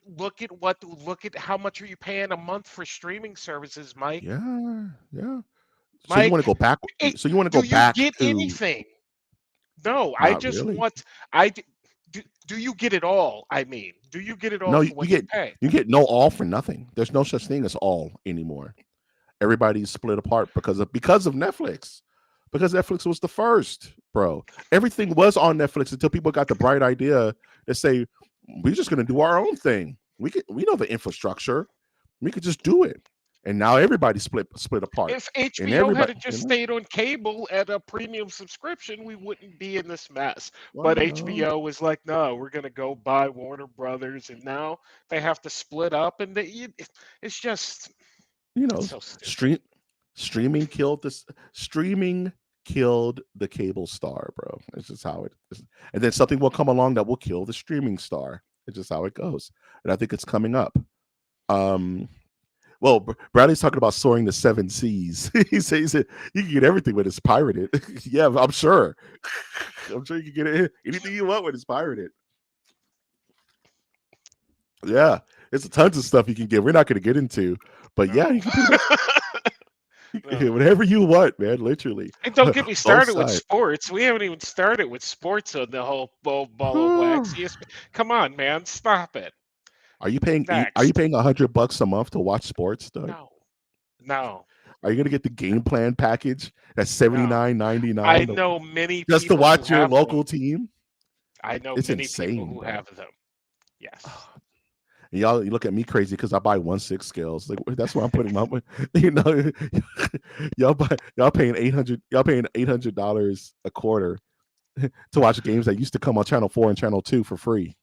look at how much are you paying a month for streaming services, Mike? Yeah, yeah. So you want to Mike, go back? it, So you want to go do you back get to? anything? No, I Not just really. want I d- do you get it all? I mean, do you get it all No, for what you pay? you get no all for nothing. There's no such thing as all anymore. Everybody's split apart because of Netflix. Because Netflix was the first, bro. Everything was on Netflix until people got the bright idea to say, we're just gonna do our own thing. We know the infrastructure. We could just do it. and now everybody split apart, If and HBO everybody, had just stayed on cable at a premium subscription, we wouldn't be in this mess. well, But HBO was like, no, we're going to go buy Warner Brothers. And now they have to split up. And it's just, you it's know, so stupid. stream streaming killed this. Streaming killed the cable star, bro. It's just how it is. And then something will come along that will kill the streaming star. It's just how it goes, and I think it's coming up. Um, Well, Bradley's talking about soaring the seven seas. He says that you can get everything when it's pirated. Yeah, I'm sure. I'm sure you can get anything you want when it's pirated. Yeah, there's tons of stuff you can get. We're not going to get into, but yeah, No. you can pretty much you can get No. whatever you want, man. Literally, And don't get me both started with sides. sports. We haven't even started with sports on the whole ball of wax. Come on, man. Stop it. Are you Next. paying $100 a month to watch sports, Doug? No. No. Are you going to get the game plan package that's No. I $79.99 know many just to people who watch your have them. local team? I know It's many people insane, who bro. have them. Yes. And y'all, you look at me crazy because I buy 1/6 scales. Like that's where I'm putting my money. You know, y'all paying $800 a quarter to watch games that used to come on Channel 4 and Channel 2 for free.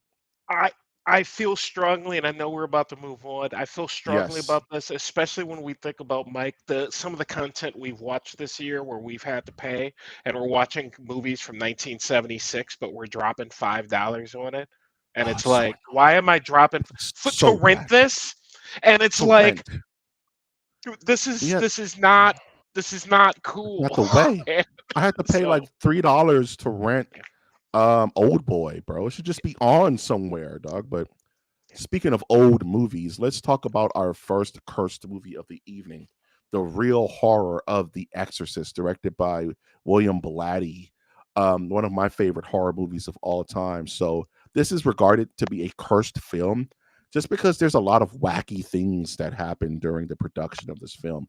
I I feel strongly, and I know we're about to move on. I feel strongly Yes. about this, especially when we think about Mike, the some of the content we've watched this year where we've had to pay, and we're watching movies from 1976, but we're dropping $5 on it. And Oh, it's it's so like, why am I dropping to so rent whack. this? And it's To like, rent. this is Yeah, this is not this is not that's cool. not the way. And I had to pay like so $3 to rent Old Boy, bro. It should just be on somewhere, dog. But speaking of old movies, let's talk about our first cursed movie of the evening, The Real Horror of the Exorcist, directed by William Blatty, one of my favorite horror movies of all time. So this is regarded to be a cursed film just because there's a lot of wacky things that happen during the production of this film.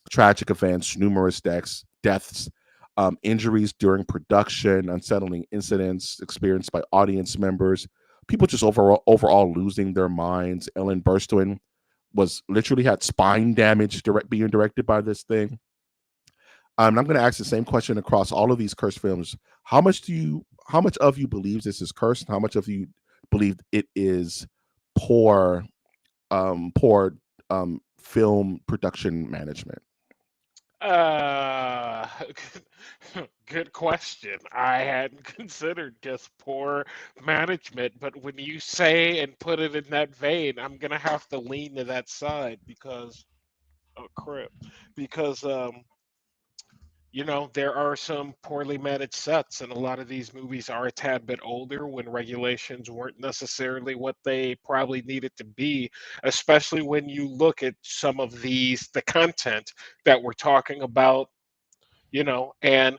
Tragic events, numerous deaths, injuries during production, unsettling incidents experienced by audience members, people just overall losing their minds. Ellen Burstyn was literally had spine damage being directed by this thing. I'm going to ask the same question across all of these cursed films. How much of you believes this is cursed, and how much of you believe it is poor, poor film production management? Uh, good question. I hadn't considered just poor management, but when you say and put it in that vein, I'm gonna have to lean to that side because oh crap, because there are some poorly managed sets, and a lot of these movies are a tad bit older when regulations weren't necessarily what they probably needed to be, especially when you look at some of the content that we're talking about, and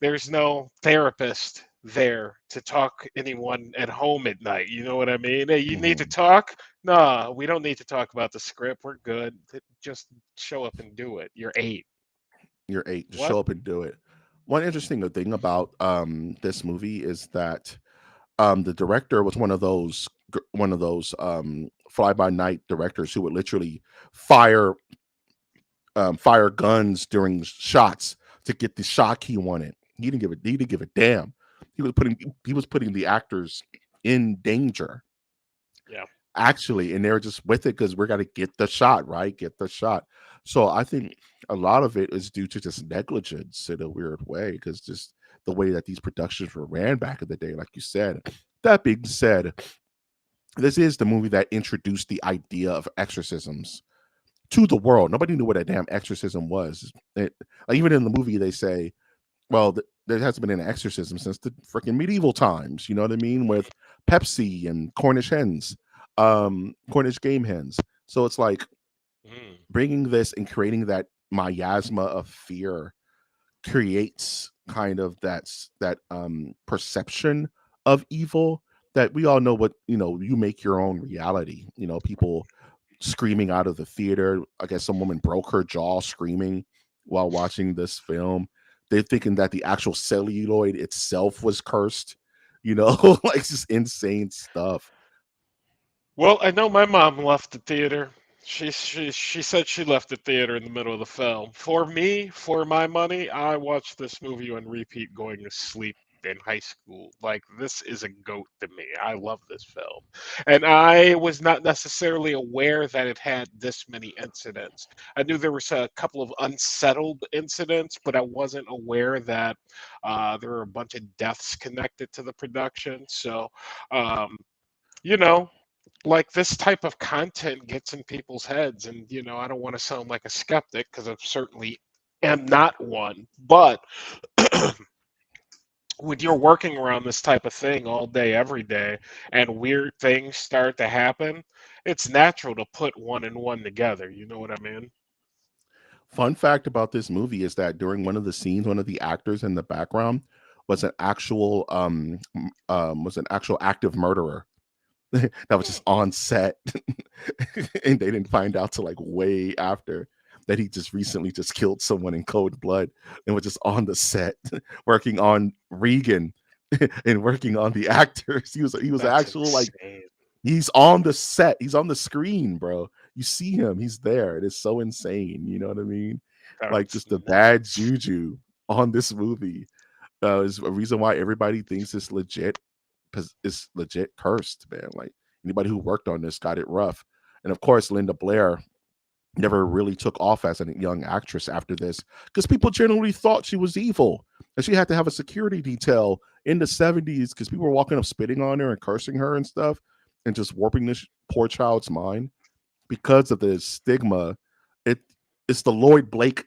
there's no therapist there to talk anyone at home at night. You know what I mean? Hey, you need to Mhm. talk? No, we don't need to talk about the script. We're good. Just show up and do it. You're 8. You're 8. Just What? show up and do it. One interesting thing about this movie is that the director was one of those fly by night directors who would literally fire fire guns during shots to get the shot he wanted. He didn't give a damn. He was putting the actors in danger Yeah. actually, and they were just with it because we're gonna get the shot, right? Get the shot. So I think a lot of it is due to just negligence in a weird way, because just the way that these productions were ran back in the day, like you said. That being said, this is the movie that introduced the idea of exorcisms to the world. Nobody knew what a damn exorcism was. Like, even in the movie, they say, well, there hasn't been an exorcism since the freaking medieval times. You know what I mean? With Pepsi and Cornish hens, Cornish game hens. So it's like Mm. bringing this and creating that miasma of fear creates kind of that perception of evil that we all know. What you make your own reality. People screaming out of the theater. I guess some woman broke her jaw screaming while watching this film. They're thinking that the actual celluloid itself was cursed. Like just insane stuff. Well, I know my mom left the theater. She said she left the theater in the middle of the film. For me, for my money, I watched this movie on repeat going to sleep in high school. Like, this is a goat to me. I love this film. And I was not necessarily aware that it had this many incidents. I knew there was a couple of unsettled incidents, but I wasn't aware that there were a bunch of deaths connected to the production. So, um, you know, like, this type of content gets in people's heads, and I don't want to sound like a skeptic, because I certainly am not one, but when you're working around this type of thing all day every day and weird things start to happen, it's natural to put one and one together, you know what I mean? Fun fact about this movie is that during one of the scenes, one of the actors in the background was an actual active murderer that was just on set, and they didn't find out till like way after that he just recently just killed someone in cold blood and was just on the set working on Regan and working on the actors. He was That's actual, like, insane. he's on the set, he's on the screen, bro. You see him, he's there. It is so insane. You know what I mean? Like, That's just the bad nuts. juju on this movie is a reason why everybody thinks it's legit, because it's legit cursed, man. Like, anybody who worked on this got it rough. And of course, Linda Blair never really took off as a young actress after this, because people generally thought she was evil. And she had to have a security detail in the 70s because people were walking up spitting on her and cursing her and stuff, and just warping this poor child's mind because of the stigma. It it's the Lloyd Blake,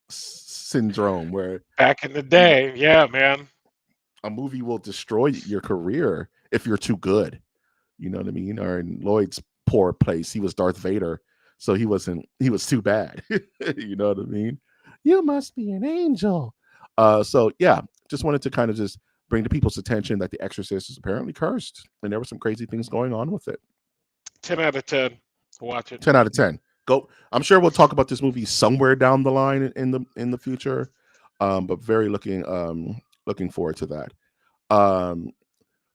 syndrome, where Back in the you know day, yeah, man. a movie will destroy your career if you're too good. You know what I mean? Or in Lloyd's poor place, he was Darth Vader, so he wasn't. He was too bad. You know what I mean? You must be an angel. So yeah, just wanted to kind of just bring to people's attention that The Exorcist is apparently cursed, and there were some crazy things going on with it. 10 out of 10. Watch it. 10 out of 10. Go. I'm sure we'll talk about this movie somewhere down the line in the future, but very looking forward to that. Um,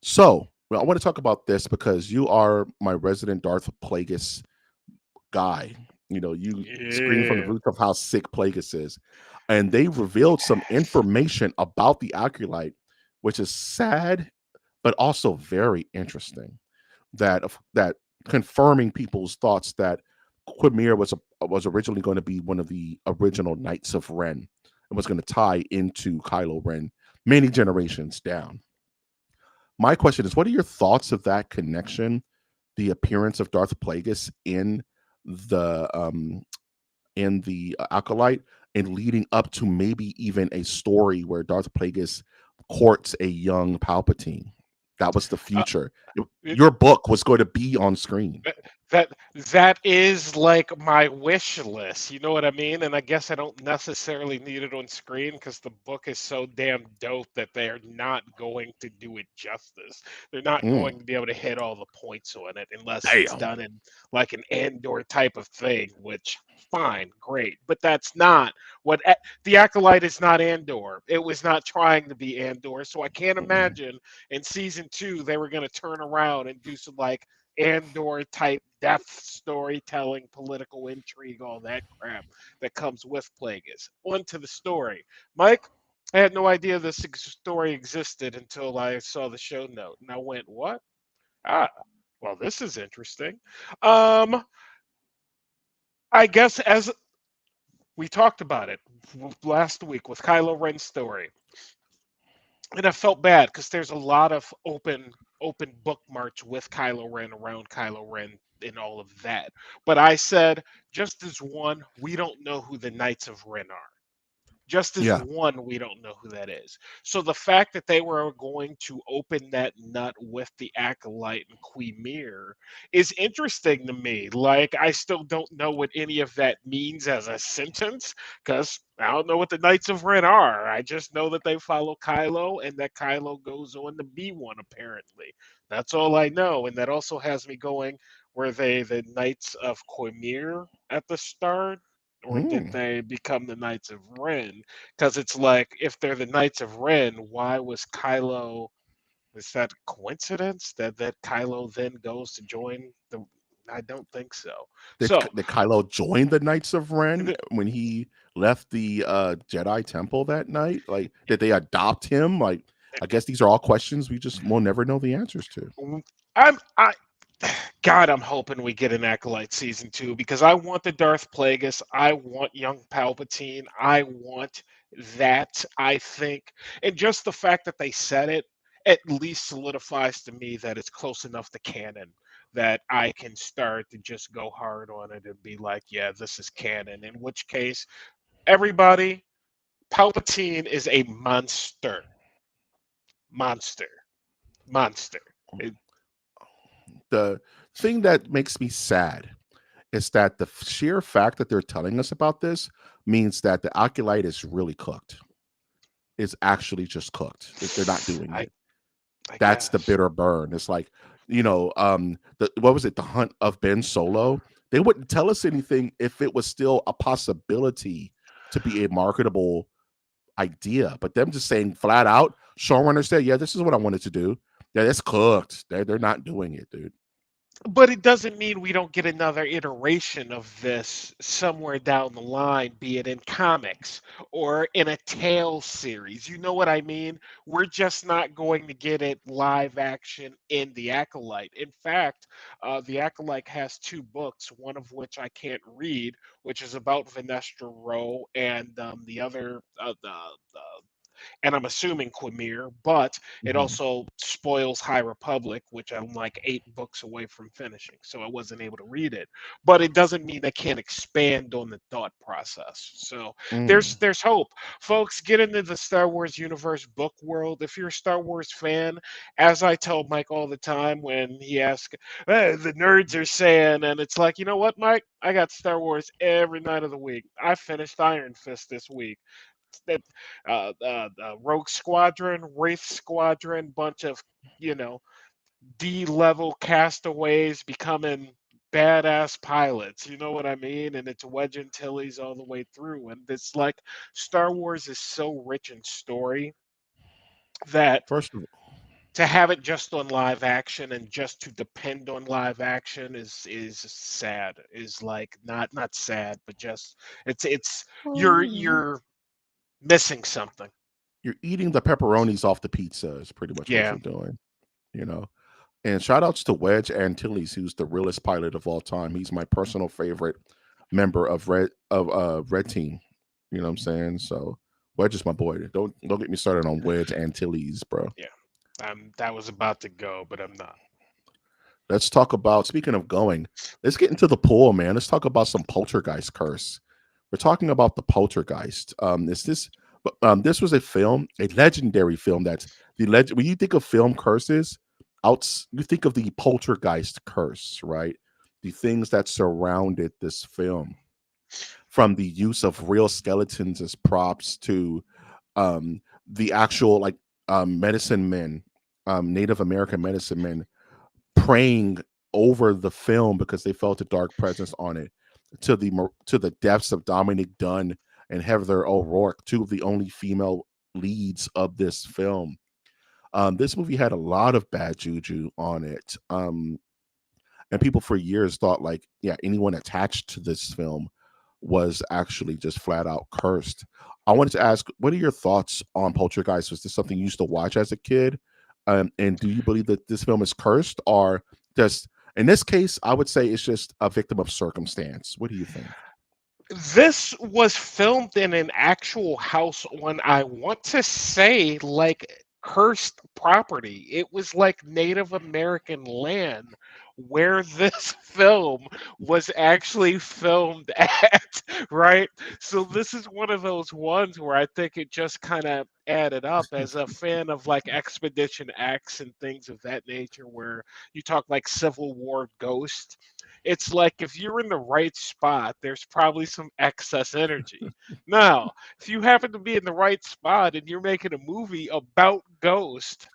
so well, I want to talk about this because you are my resident Darth Plagueis guy. You scream from the Yeah. roots of how sick Plagueis is, and they revealed some information about the acolyte, which is sad but also very interesting. That confirming people's thoughts that Quimir was originally going to be one of the original Knights of Ren and was going to tie into Kylo Ren many generations down. My question is, what are your thoughts of that connection, the appearance of Darth Plagueis the in the acolyte, and leading up to maybe even a story where Darth Plagueis courts a young Palpatine? That was the Uh, future. it, Your book was going to be on screen. That that that is like my wish list, you know what I mean? And I guess I don't necessarily need it on screen because the book is so damn dope that they're not going to do it justice. They're not Mm, going to be able to hit all the points on it unless it's damn. done in like an Andor type of thing, which fine, great. But that's not the Acolyte is not Andor. It was not trying to be Andor. So I can't Mm-mm. imagine in season 2 they were going to turn around and do some like Andor type death storytelling, political intrigue, all that crap that comes with Plagueis. On to the story. Mike, I had no idea this story existed until I saw the show note. And I went, what? Ah, well, this is interesting. Um, I guess as we talked about it last week with Kylo Ren's story, and I felt bad because there's a lot of open bookmarks with Kylo Ren around Kylo Ren and all of that. But I said, just as one, we don't know who the Knights of Ren are. Just as Yeah. one, we don't know who that is. So the fact that they were going to open that nut with the Acolyte and Quimir is interesting to me. Like, I still don't know what any of that means as a sentence because I don't know what the Knights of Ren are. I just know that they follow Kylo and that Kylo goes on to be one, apparently. That's all I know. And that also has me going, were they the Knights of Quimir at the start? Or did Mm. they become the Knights of Ren? Because it's like, if they're the Knights of Ren, why was Kylo? Is that a coincidence that Kylo then goes to join I don't think so. Did So did Kylo join the Knights of Ren th- when he left the Jedi Temple that night? Like, did they adopt him? Like, I guess these are all questions we just will never know the answers to. I God, I'm hoping we get an Acolyte season 2 because I want the Darth Plagueis. I want young Palpatine. I want that. I think, and just the fact that they said it at least solidifies to me that it's close enough to canon that I can start to just go hard on it and be like, yeah, this is canon. In which case, everybody, Palpatine is a monster, monster, monster. It- The thing that makes me sad is that the sheer fact that they're telling us about this means that the acolyte is really cooked. Is actually just cooked. They're not doing I, it. I That's the guess. bitter burn. It's like, the what was it? The Hunt of Ben Solo. They wouldn't tell us anything if it was still a possibility to be a marketable idea. But them just saying flat out, showrunner said, "Yeah, this is what I wanted to do." Yeah, it's cooked. They're not doing it, dude. But it doesn't mean we don't get another iteration of this somewhere down the line, be it in comics or in a Tales series. You know what I mean? We're just not going to get it live action in The Acolyte. In fact, The Acolyte has two books, one of which I can't read, which is about Vanestra Rowe, and the other, and I'm assuming Quimir, but it Mhm. also spoils High Republic, which I'm like 8 books away from finishing, so I wasn't able to read it. But it doesn't mean I can't expand on the thought process. So Mm. there's hope, folks. Get into the Star Wars universe book world. If you're a Star Wars fan, as I tell Mike all the time when he asks, the nerds are saying, and it's like, you know what, Mike? I got Star Wars every night of the week. I finished Iron Fist this week. That Rogue Squadron, Wraith Squadron, bunch of you know D-level castaways becoming badass pilots. You know what I mean? And it's Wedge Antilles all the way through. And it's like Star Wars is so rich in story that First of all, to have it just on live action and just to depend on live action is sad. Is like not sad, but just it's you're missing something. you're eating the pepperonis off the pizza is pretty much what Yeah. you're doing. You know. And shout outs to Wedge Antilles, who's the realest pilot of all time. He's my personal favorite member of Red Team. You know what I'm saying? So Wedge is my boy. Don't get me started on Wedge Antilles, bro. Yeah, that was about to go, but I'm not. Let's talk about, speaking of going, let's get into the pool, man. Let's talk about some poltergeist curse. We're talking about the poltergeist. This was a film, a legendary film that's the legend. When you think of film curses, you think of the poltergeist curse, right? The things that surrounded this film, from the use of real skeletons as props to the actual medicine men, Native American medicine men praying over the film because they felt a dark presence on it, to the deaths of Dominic Dunn and Heather O'Rourke, two of the only female leads of this film. This movie had a lot of bad juju on it, and people for years thought like, yeah, anyone attached to this film was actually just flat out cursed. I wanted to ask, what are your thoughts on Poltergeist? Was this something you used to watch as a kid? And do you believe that this film is cursed, or just in this case, I would say it's just a victim of circumstance? What do you think? This was filmed in an actual house on, I want to say, like cursed property. It was like Native American land where this film was actually filmed at, right? So this is one of those ones where I think it just kind of added up as a fan of like Expedition X and things of that nature, where you talk like Civil War Ghost. It's like if you're in the right spot, there's probably some excess energy. Now, if you happen to be in the right spot and you're making a movie about Ghost,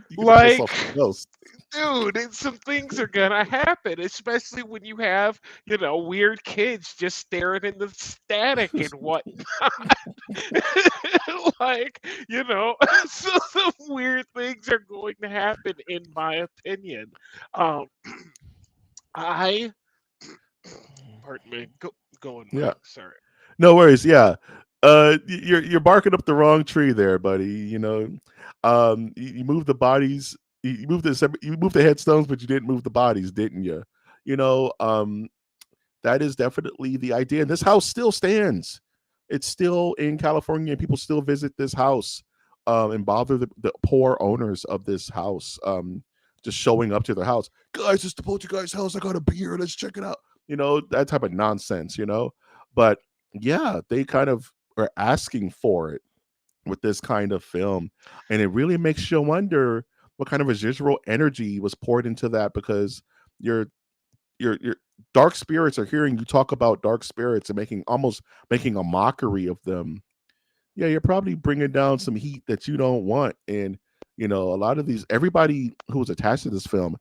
You gonna piss like, off the ghost. dude, some things are gonna happen, especially when you have, weird kids just staring into static and whatnot. Like, so some weird things are going to happen, in my opinion. Um, I pardon me. Go on, Yeah. Mike. Sorry. No worries. Yeah. You're barking up the wrong tree there, buddy. You moved the bodies. You moved you moved the headstones, but you didn't move the bodies, didn't you? You know, that is definitely the idea. And this house still stands. It's still in California, and people still visit this house and bother the poor owners of this house, just showing up to their house. Guys, it's the poltergeist house. I got a beer. Let's check it out. That type of nonsense, But yeah, they kind of are asking for it with this kind of film. And it really makes you wonder what kind of residual energy was poured into that, because you're your dark spirits are hearing you talk about dark spirits and making a mockery of them. Yeah, you're probably bringing down some heat that you don't want. And a lot of these, everybody who was attached to this film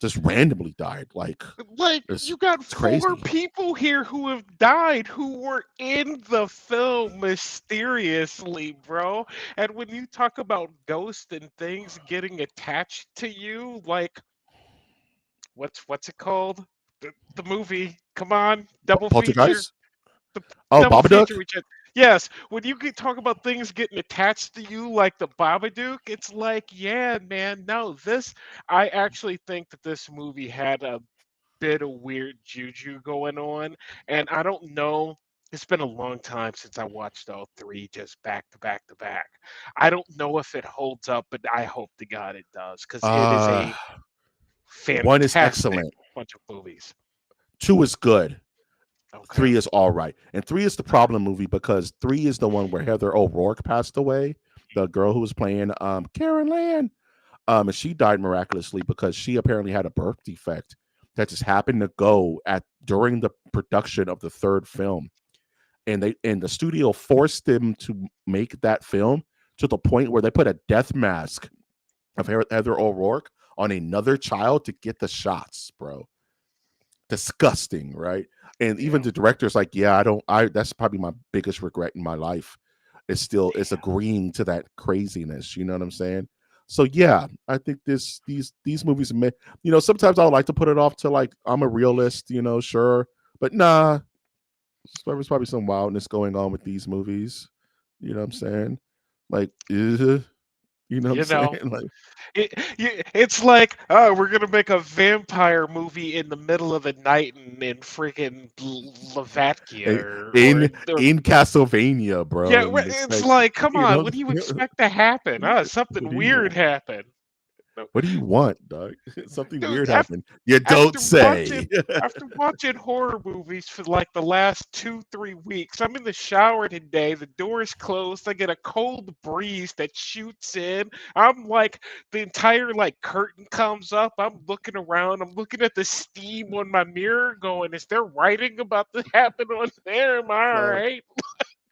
just randomly died. Like, Like, it's you got it's four crazy. people here who have died who were in the film mysteriously, bro. And when you talk about ghosts and things getting attached to you, like what's it called? The movie. Come on, double feature. Poltergeist. The Oh, double Babadook. feature. Yes, when you talk about things getting attached to you, like the Babadook, it's like, yeah, man. No, I actually think that this movie had a bit of weird juju going on, and I don't know. It's been a long time since I watched all three just back to back to back. I don't know if it holds up, but I hope to God it does, because it is uh a One is fantastic excellent, bunch of movies. two is good, Okay. three is all right, and three is the problem movie, because three is the one where Heather O'Rourke passed away, the girl who was playing Karen Land. And she died miraculously because she apparently had a birth defect that just happened to go at during the production of the third film. And the studio forced them to make that film to the point where they put a death mask of Heather O'Rourke on another child to get the shots, bro. Disgusting, right? And even Yeah. the director's like, yeah, I don't I that's probably my biggest regret in my life. It's agreeing to that craziness, you know what I'm saying? So yeah, I think these movies sometimes I would like to put it off to, like, I'm a realist, sure. But nah, there's probably some wildness going on with these movies. You know what I'm saying? Like, you know what I'm You saying? know, Like, it's like, oh, we're gonna make a vampire movie in the middle of the night in freaking Lavatka eh, or in Castlevania, bro. yeah, And it's it's like, like, come you on, know, what do you expect to happen? what Something do you weird happened. No, what do you want, dog? Something dude, weird happened. You don't after say. after watching horror movies for like the last 2 3 weeks, I'm in the shower today, the door is closed, I get a cold breeze that shoots in. I'm like, the entire like curtain comes up, I'm looking around, I'm looking at the steam on my mirror going, is there writing about to happen on there? Am I all So right?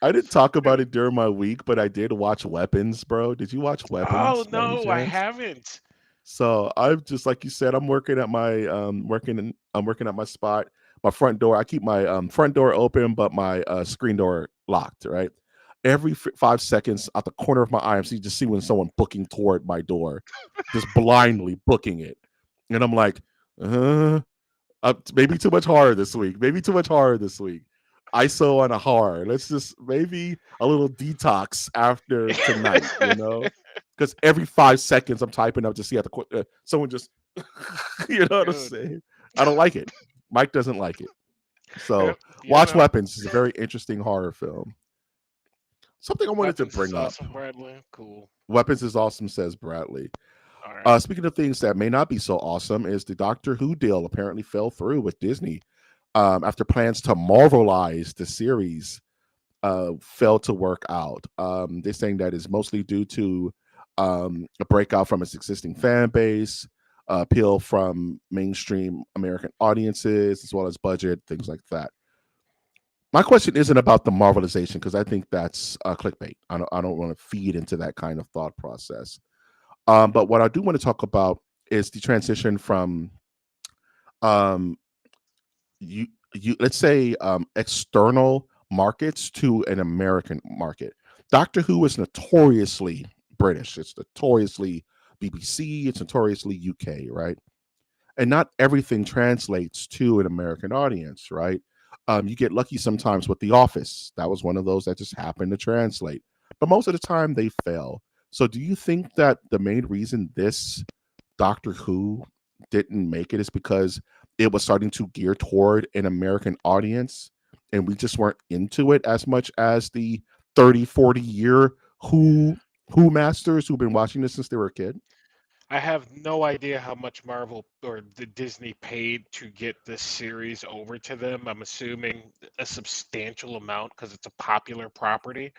I didn't talk about it during my week, but I did watch Weapons, bro. Did you watch Oh Weapons by any no, I chance? haven't. So I've just, like you said, I'm working at my I'm working at my spot, my front door. I keep my front door open, but my screen door locked. Right, every 5 seconds, out the corner of my eye, just see when someone booking toward my door, just blindly booking it, and I'm like, uh, maybe too much horror this week. Maybe too much horror this week. ISO on a horror. Let's just maybe a little detox after tonight, because every 5 seconds I'm typing up to see at the someone just, you know what I'm Dude, saying? I don't like it. Mike doesn't like it. So you watch know, Weapons. Is a very interesting horror film. Something I wanted to weapons is bring up. awesome, Bradley. Cool. Weapons is awesome, says Bradley. All right. Speaking of things that may not be so awesome, is the Doctor Who deal apparently fell through with Disney after plans to Marvelize the series failed to work out. They're saying that is mostly due to a breakout from its existing fan base, appeal from mainstream American audiences, as well as budget, things like that. My question isn't about the Marvelization, because I think that's clickbait. I don't want to feed into that kind of thought process. But what I do want to talk about is the transition from um, you let's say external markets to an American market. Doctor Who is notoriously British. It's notoriously BBC. It's notoriously UK, right? and not everything translates to an American audience, right? You get lucky sometimes with The Office. That was one of those that just happened to translate, but most of the time they fail. So, do you think that the main reason this Doctor Who didn't make it is because it was starting to gear toward an American audience and we just weren't into it as much as the 30, 40 year Who masters who've been watching this since they were a kid? I have no idea how much Marvel or the Disney paid to get this series over to them. I'm assuming a substantial amount because it's a popular property.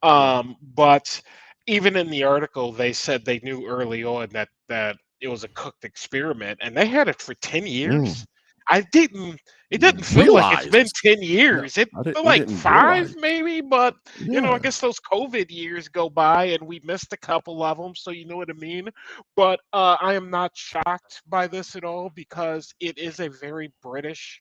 Yeah. But even in the article, they said they knew early on that it was a cooked experiment, and they had it for 10 Mm. years. I didn't. It didn't feel like it's Realize. been 10 No, years. It felt we like didn't 5 realize. maybe, but I Yeah. guess those COVID years go by and we missed a couple of them, so you know what I mean. But I am not shocked by this at all because it is a very British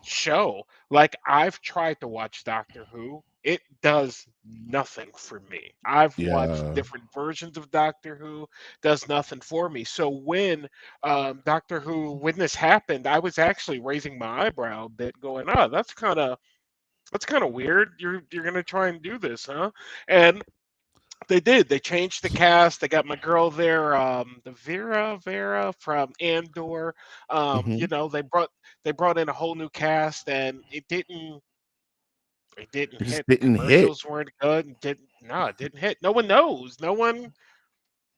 show. Like I've tried to watch Doctor Who. It does nothing for me. I've watched Yeah. different versions of Doctor Who, does nothing for me. So when Doctor Who, when this happened, I was actually raising my eyebrow a bit, going, "Oh, that's kind of weird. You're gonna try and do this, huh?" And they did. They changed the cast. They got my girl there, the Vera from Andor. Hmm. They brought in a whole new cast, and it didn't It just hit. The didn't hit. commercials weren't good. And didn't no, it didn't hit. No one knows. No one.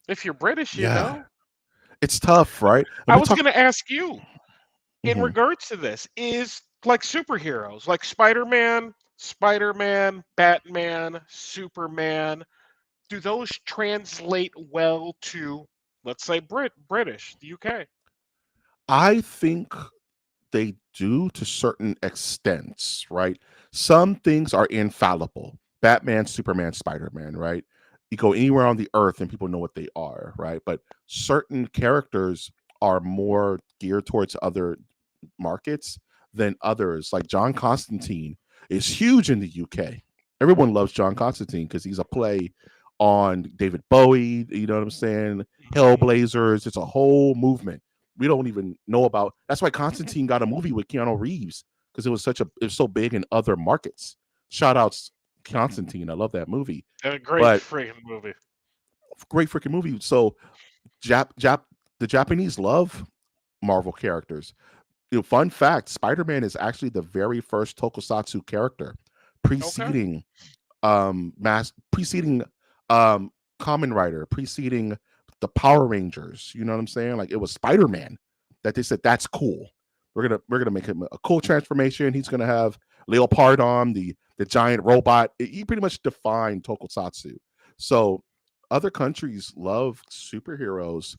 If you're British, you Yeah. know. It's tough, right? And I we was talk. gonna ask you in Mhm. regards to this is like superheroes, like Spider-Man, Batman, Superman. Do those translate well to, let's say, British, the UK? I think they do to certain extents, right? Some things are infallible. Batman, Superman, Spider-Man, right? You go anywhere on the earth and people know what they are, right? But certain characters are more geared towards other markets than others. Like John Constantine is huge in the UK. Everyone loves John Constantine because he's a play on David Bowie. You know what I'm saying? Mhm. Hellblazers. It's a whole movement. We don't even know about. That's why Constantine got a movie with Keanu Reeves because it was so big in other markets. Shout outs Constantine. I love that movie. A great But freaking movie. great freaking movie. So the Japanese love Marvel characters. Fun fact: Spider-Man is actually the very first Tokusatsu character, Okay. preceding preceding um Kamen Rider, preceding the Power Rangers. You know what I'm saying? Like it was Spider-Man that they said that's cool. We're gonna make him a cool transformation. He's gonna have leopard on the giant robot. He pretty much defined Tokusatsu. So other countries love superheroes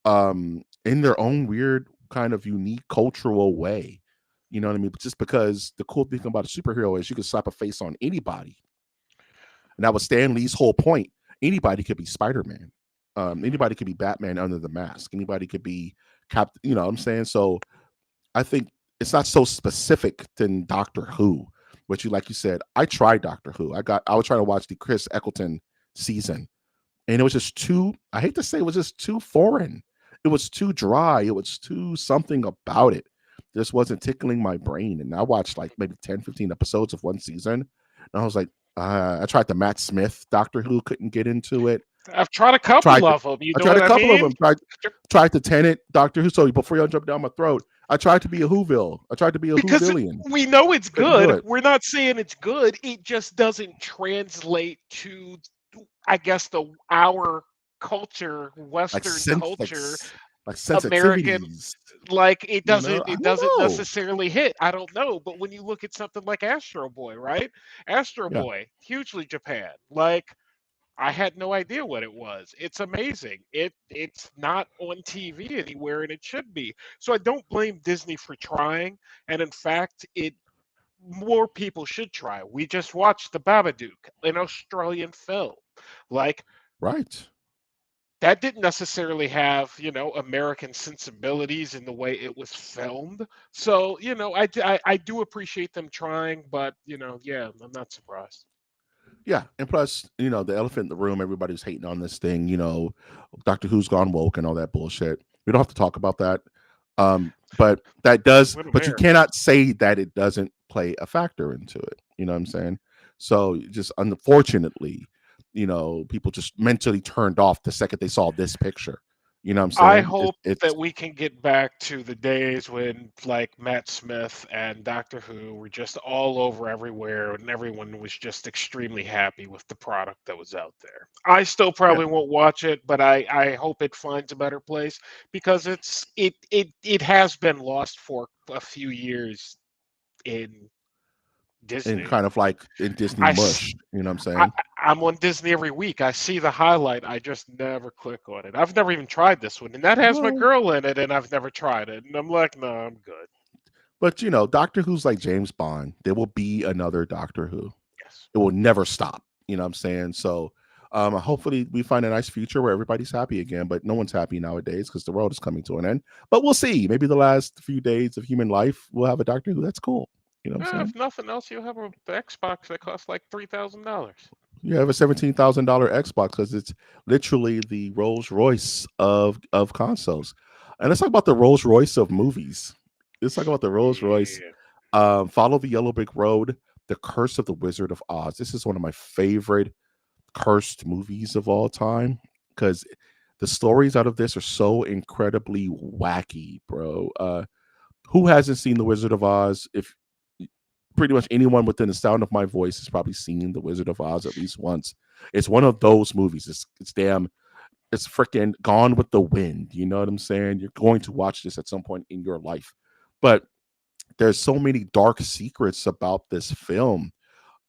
in their own weird kind of unique cultural way. You know what I mean? But just because the cool thing about a superhero is you can slap a face on anybody. And that was Stan Lee's whole point. Anybody could be Spider-Man. Anybody could be Batman under the mask. Anybody could be you know what I'm saying? So I think it's not so specific than Doctor Who, which like you said, I tried Doctor Who. I was trying to watch the Chris Eccleston season and it was just too, I hate to say, it was just too foreign. It was too dry. It was too something about it. This wasn't tickling my brain. And I watched like maybe 10, 15 episodes of one season. And I was like, I tried the Matt Smith Doctor Who, couldn't get into it. I've tried a Tried couple to, of them. You I know tried what a I couple of mean? them. Tried to Tenet Doctor Who. So before y'all jump down my throat, I tried to be a Whoville. I tried to be a Because Whovillian. we know it's Couldn't do good. it. We're not saying it's good. It just doesn't translate to, I guess, our culture, Like Western culture, like American. sensitivities. Like it You doesn't know, I it don't doesn't know. necessarily hit. I don't know, but when you look at something like Astro Boy, right? Astro Yeah. Boy, hugely Japan. Like I had no idea what it was. It's amazing. It's not on TV anywhere, and it should be. So I don't blame Disney for trying. And in fact, it more people should try. We just watched The Babadook, an Australian film. Like Right. that didn't necessarily have American sensibilities in the way it was filmed. So I do appreciate them trying, but yeah, I'm not surprised. Yeah, and plus, the elephant in the room, everybody's hating on this thing, Doctor Who's gone woke and all that bullshit. We don't have to talk about that. But that does, What but you America? cannot say that it doesn't play a factor into it. You know what I'm saying? So just unfortunately, people just mentally turned off the second they saw this picture. You know what I'm I saying? hope It's that we can get back to the days when, like, Matt Smith and Doctor Who were just all over everywhere, and everyone was just extremely happy with the product that was out there. I still yeah, probably won't watch it, but I hope it finds a better place because it has been lost for a few years in and Disney. kind of like in Disney I s- mush. You know what I'm I, saying? I'm on Disney every week. I see the highlight. I just never click on it. I've never even tried this one, and that has my No, girl in it, and I've never tried it. And I'm like, no, I'm good. but Doctor Who's like James Bond. There will be another Doctor Who. Yes. It will never stop. You know what I'm saying? So hopefully we find a nice future where everybody's happy again, but no one's happy nowadays because the world is coming to an end. But we'll see. Maybe the last few days of human life we'll have a Doctor Who. That's cool. You know what I'm saying? If nothing else, you have a Xbox that costs like $3,000. You have a $17,000 Xbox because it's literally the Rolls Royce of consoles. And let's talk about the Rolls Royce of movies. Let's talk about the Rolls Royce. Yeah. Follow the Yellow Brick Road, The Curse of the Wizard of Oz. This is one of my favorite cursed movies of all time because the stories out of this are so incredibly wacky, bro. Who hasn't seen The Wizard of Oz? If pretty much anyone within the sound of my voice has probably seen The Wizard of Oz at least once. It's one of those movies. It's freaking Gone with the Wind. You know what I'm saying? You're going to watch this at some point in your life. But there's so many dark secrets about this film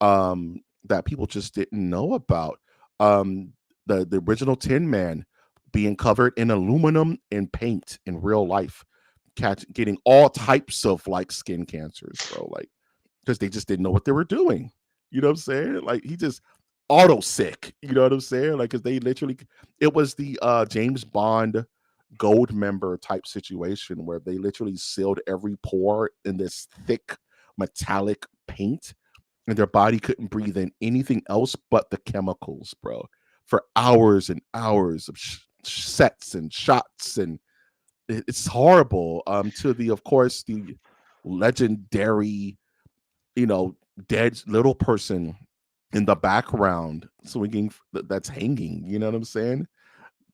that people just didn't know about. The original Tin Man being covered in aluminum and paint in real life, getting all types of like skin cancers, bro. Like because they just didn't know what they were doing. You know what I'm saying? Like he just auto sick. You know what I'm saying? Like because they literally, it was the James Bond gold member type situation where they literally sealed every pore in this thick metallic paint and their body couldn't breathe in anything else but the chemicals, bro, for hours and hours of sets and shots, and it's horrible. To the, of course, the legendary, you know, dead little person in the background swinging that's hanging. You know what I'm saying?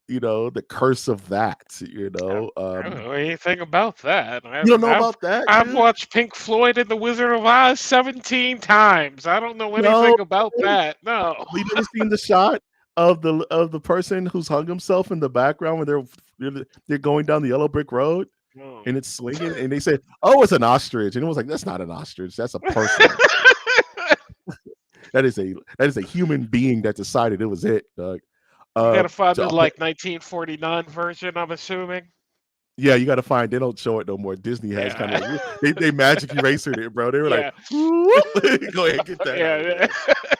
The curse of that. I don't know anything about that. You don't know about that, I've dude? watched Pink Floyd and The Wizard of Oz 17 times. I don't know No, anything about that. No. you never seen the shot of the person who's hung himself in the background when they're going down the yellow brick road No. and it's swinging and they said, "Oh, it's an ostrich," and it was like, "That's not an ostrich. That's a person. That is a human being that decided it was it, Doug." You Uh, gotta find the so, like 1949 version, I'm assuming. yeah, you got to find. They don't show it no more. Disney has kind Yeah. of like they magic erasered it, bro. They were like, Yeah. go ahead, get that out of Yeah.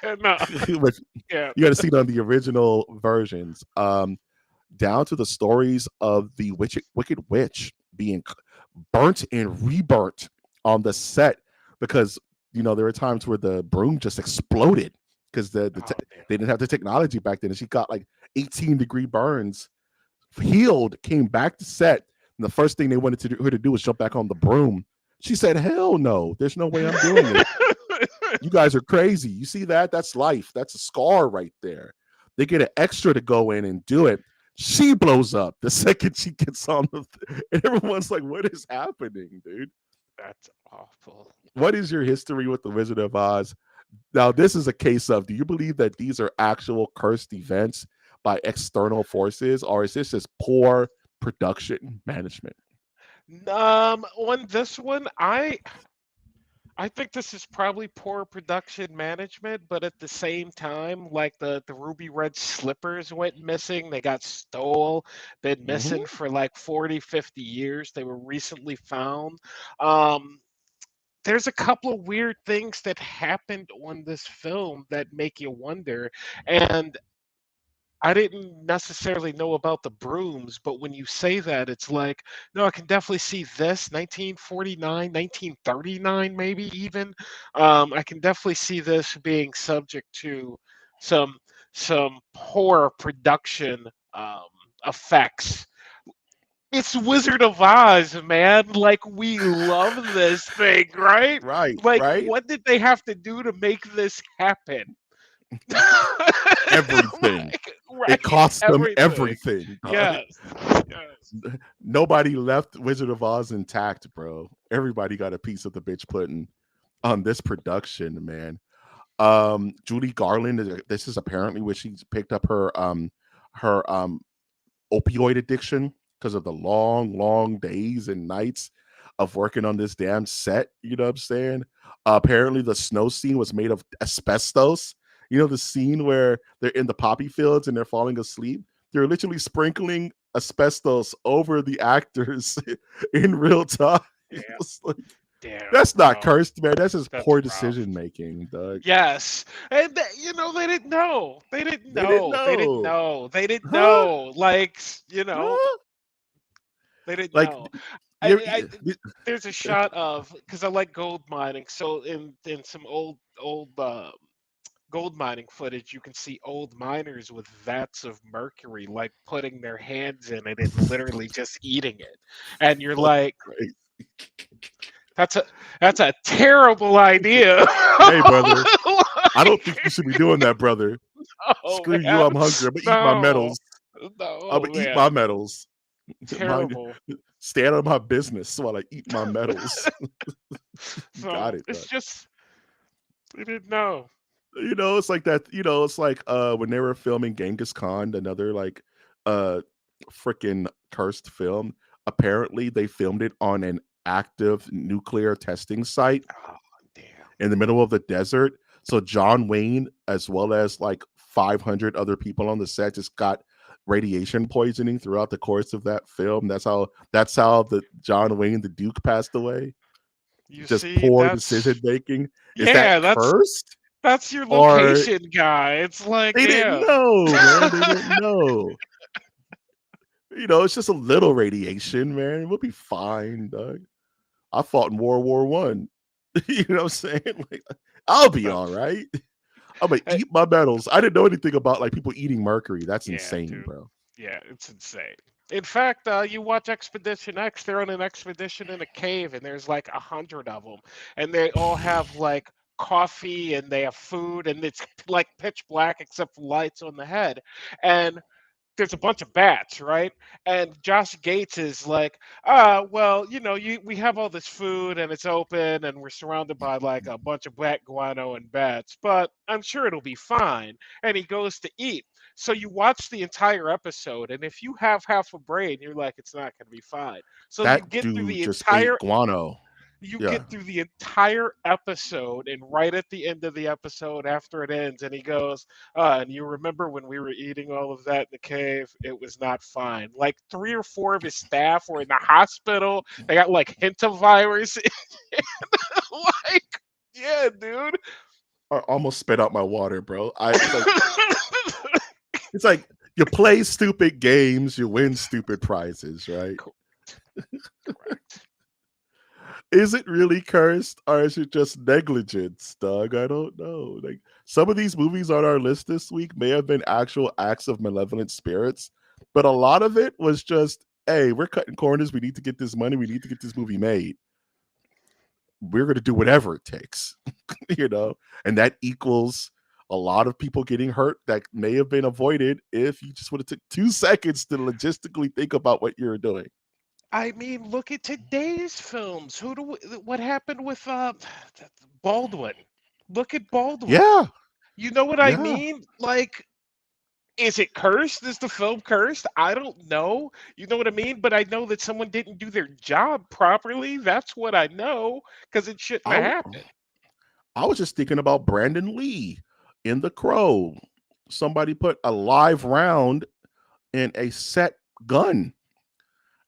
there. No. But Yeah. you got to see it on the original versions. Down to the stories of the Wicked Witch being burnt and reburnt on the set because there were times where the broom just exploded because Oh, damn. they didn't have the technology back then, and she got like 18-degree burns, healed, came back to set, and the first thing they wanted her to do was jump back on the broom. She said, "Hell no, there's no way I'm doing it. You guys are crazy. You see that? That's life. That's a scar right there." They get an extra to go in and do it. She blows up the second she gets on and everyone's like, "What is happening, dude? That's awful. What is your history with the Wizard of Oz?" Now, this is a case of, do you believe that these are actual cursed events by external forces, or is this just poor production management? On this one, I think this is probably poor production management, but at the same time, like the ruby red slippers went missing. They got stole, been missing Hmm. for like 40, 50 years. They were recently found. Um, there's a couple of weird things that happened on this film that make you wonder. And I didn't necessarily know about the brooms, but when you say that, it's like, no, I can definitely see this 1949, 1939, maybe even. I can definitely see this being subject to some some poor production um, effects. it's Wizard of Oz, man. Like we love this thing, right? Right, Like right. what did they have to do to make this happen? Everything. Like, It right, cost them everything. everything, dog. Yes, yes. Nobody left Wizard of Oz intact, bro. Everybody got a piece of the bitch pudding on this production, man. Judy Garland, this is apparently where she's picked up her opioid addiction because of the long days and nights of working on this damn set. You know what I'm saying? Apparently, the snow scene was made of asbestos. You know the scene where they're in the poppy fields and they're falling asleep. They're literally sprinkling asbestos over the actors in real time. Damn, It's like, damn, that's not bro. cursed, man. That's just That's poor rough. decision making, Doug. Yes, and you know they didn't know. They didn't They didn't know. They didn't know, know. They didn't huh? know. Like Huh? they didn't Like know. you, I there's a shot of because I like gold mining. So in some old gold mining footage, you can see old miners with vats of mercury, like putting their hands in it and literally just eating it. And you're fucking like, crazy. that's a that's a terrible idea. Hey, brother. I don't think you Like, should be doing that, brother. oh Screw you. man, I'm hungry. I'm gonna eat my no, medals. I'm no gonna eat my man, medals. Mind, terrible. stay out of my business while I eat my medals. You got So it, it's though. just we didn't know. It's like that. It's like when they were filming Genghis Khan, another like uh freaking cursed film. Apparently, they filmed it on an active nuclear testing site Oh damn. in the middle of the desert. So John Wayne, as well as like 500 other people on the set, just got radiation poisoning throughout the course of that film. That's how the John Wayne, the Duke, passed away. You Just see, poor decision that's making. Is that yeah, cursed? that's your Or location guy. It's like, they didn't damn. know, man. They didn't know. It's just a little radiation, man. We'll be fine, Doug. I fought in World War I. You know what I'm saying? Like, I'll be all That's right. I'm gonna eh, eat my medals. I didn't know anything about like people eating mercury. That's yeah, insane, dude. bro. Yeah, it's insane. In fact, you watch Expedition X, they're on an expedition in a cave, and there's like 100 of them, and they all have like coffee and they have food, and it's like pitch black except for lights on the head. And there's a bunch of bats, right? And Josh Gates is like, well, we have all this food and it's open and we're surrounded by like a bunch of black guano and bats, but I'm sure it'll be fine. And he goes to eat. So you watch the entire episode, and if you have half a brain, you're like, it's not going to be fine. So you That get through dude the just ate entire guano. you Yeah. get through the entire episode, and right at the end of the episode after it ends, and he goes, and you remember when we were eating all of that in the cave, it was not fine. Like 3 or 4 of his staff were in the hospital. They got like hantavirus. Like, yeah, dude. I almost spit out my water, bro. It's like you play stupid games, you win stupid prizes, right? Correct. Is it really cursed or is it just negligence, Doug? I don't know. Like some of these movies on our list this week may have been actual acts of malevolent spirits, but a lot of it was just, hey, we're cutting corners. We need to get this money. We need to get this movie made. We're going to do whatever it takes, and that equals a lot of people getting hurt that may have been avoided if you just would have took 2 seconds to logistically think about what you're doing. I mean, look at today's films. What happened with Baldwin? Look at Baldwin. Yeah, You know what I yeah. mean? Like, is it cursed? Is the film cursed? I don't know. You know what I mean? But I know that someone didn't do their job properly. That's what I know, because it shouldn't I, have w- happened. I was just thinking about Brandon Lee in The Crow. Somebody put a live round in a set gun.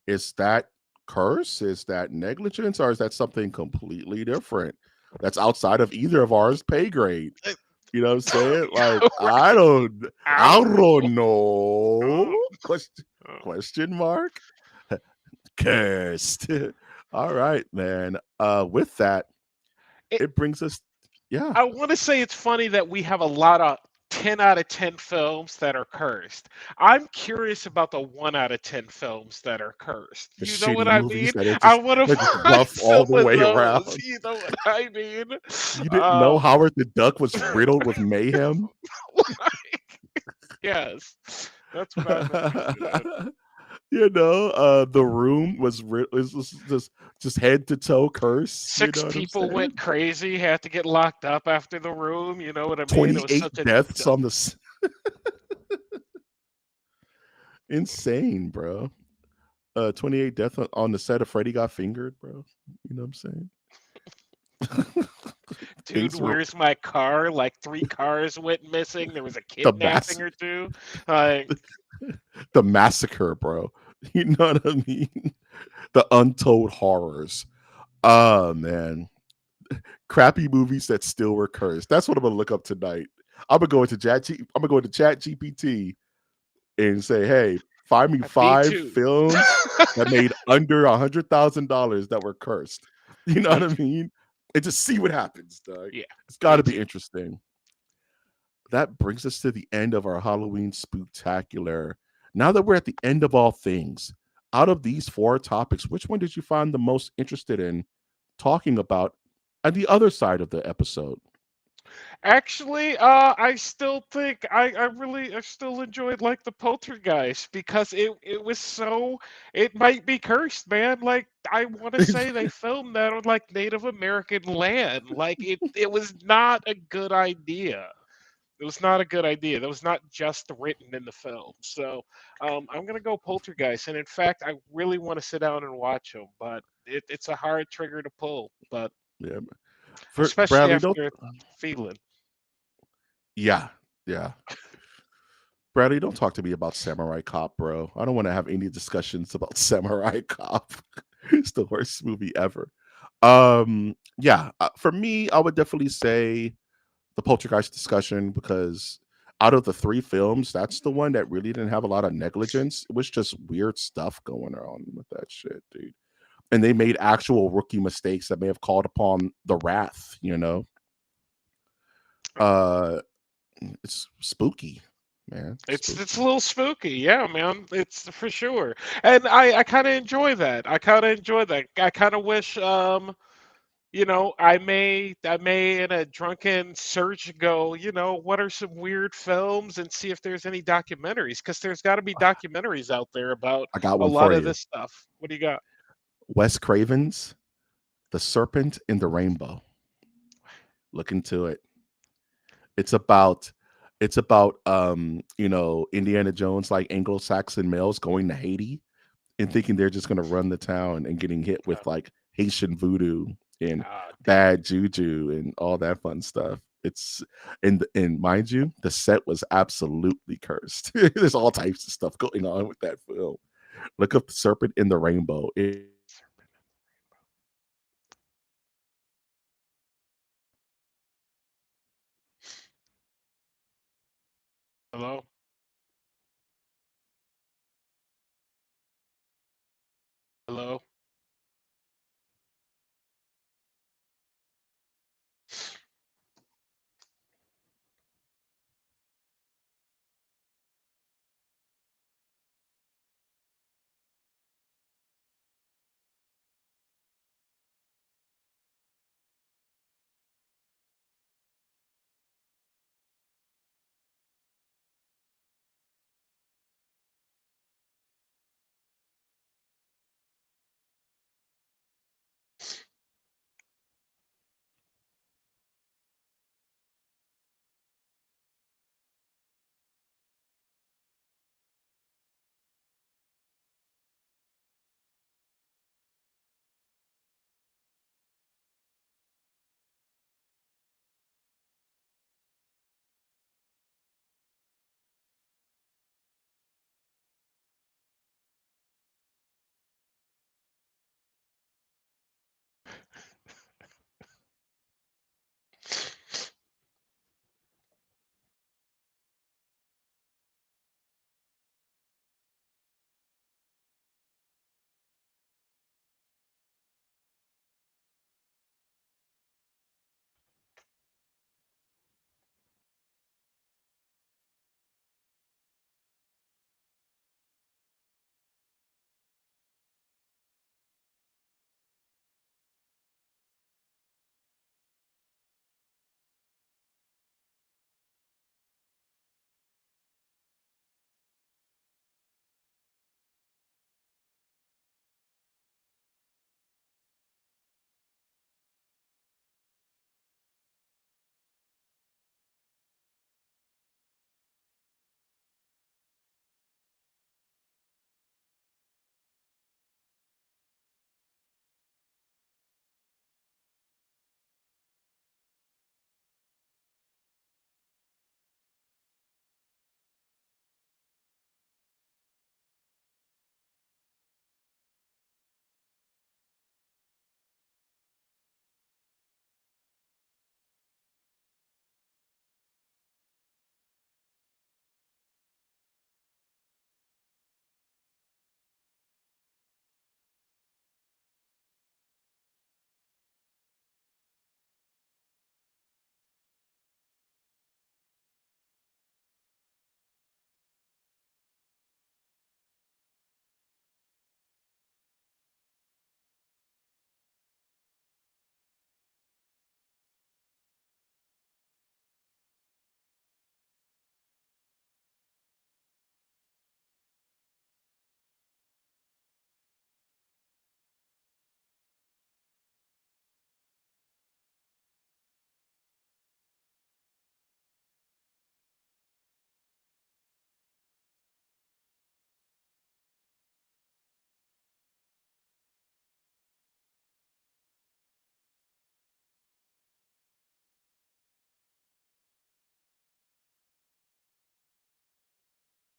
Is that curse? Is that negligence? Or is that something completely different? That's outside of either of ours pay grade. Uh, You know what I'm saying? Like, I Right. don't I I don't know. don't know. Uh, Question uh, question mark? Cursed. All right, man. With that, it, it brings us, yeah. I want to say it's funny that we have a lot of 10 out of 10 films that are cursed. I'm curious about the 1 out of 10 films that are cursed. The You know what shitty I movies mean? that are I just want to they're just find rough all some the of way those. around. You know what I mean? You didn't know Um, Howard the Duck was riddled with mayhem? yes, that's what I'm interested in. The room was just head to toe curse. You know Six what I'm people went saying? crazy, had to get locked up after the room. You know what I mean? It was 28 such a deaths on insane, bro. 28 deaths on the set of Freddy Got Fingered, bro. You know what I'm saying? dude. Things were Where's my car? Like 3 cars went missing. There was a the kidnapping or two. Like, the massacre, bro. You know what I mean? The untold horrors. Oh man, crappy movies that still were cursed. That's what I'm gonna look up tonight. I'm gonna go into Chat GPT and say, "Hey, find me me 5 too. films that made under $100,000 that were cursed." You know what Me I too. mean? And just see what happens, dog. Yeah, It's got me to be too. interesting. That brings us to the end of our Halloween spooktacular. Now that we're at the end of all things, out of these 4 topics, which one did you find the most interested in talking about on the other side of the episode? Actually, I still think I still enjoyed like the Poltergeist because it was so it might be cursed, man. Like I want to say they filmed that on like Native American land. Like it was not a good idea. It was not a good idea. That was not just written in the film. So I'm gonna go Poltergeist, and in fact, I really want to sit down and watch them, but it's a hard trigger to pull. But Yeah. For especially Bradley, don't after feeling. yeah, yeah. Bradley, don't talk to me about Samurai Cop, bro. I don't want to have any discussions about Samurai Cop. It's the worst movie ever. Yeah, for me, I would definitely say the Poltergeist discussion because out of the 3 films, that's the one that really didn't have a lot of negligence. It was just weird stuff going on with that shit, dude. And they made actual rookie mistakes that may have called upon the wrath, you know. Uh it's spooky, man. It's a Spooky. little spooky, yeah, man. It's for sure, and I kind of enjoy that. I kind of enjoy that. I kind of wish, I may in a drunken search go, what are some weird films and see if there's any documentaries because there's got to be documentaries out there about I got a one lot for of you. this stuff. What do you got? Wes Craven's The Serpent in the Rainbow. Look into it. It's about Indiana Jones like Anglo-Saxon males going to Haiti and thinking they're just gonna run the town and getting hit Uh, with like Haitian voodoo and damn. bad juju and all that fun stuff. It's and mind you, the set was absolutely cursed. There's all types of stuff going on with that film. Look up The Serpent in the Rainbow. Hello.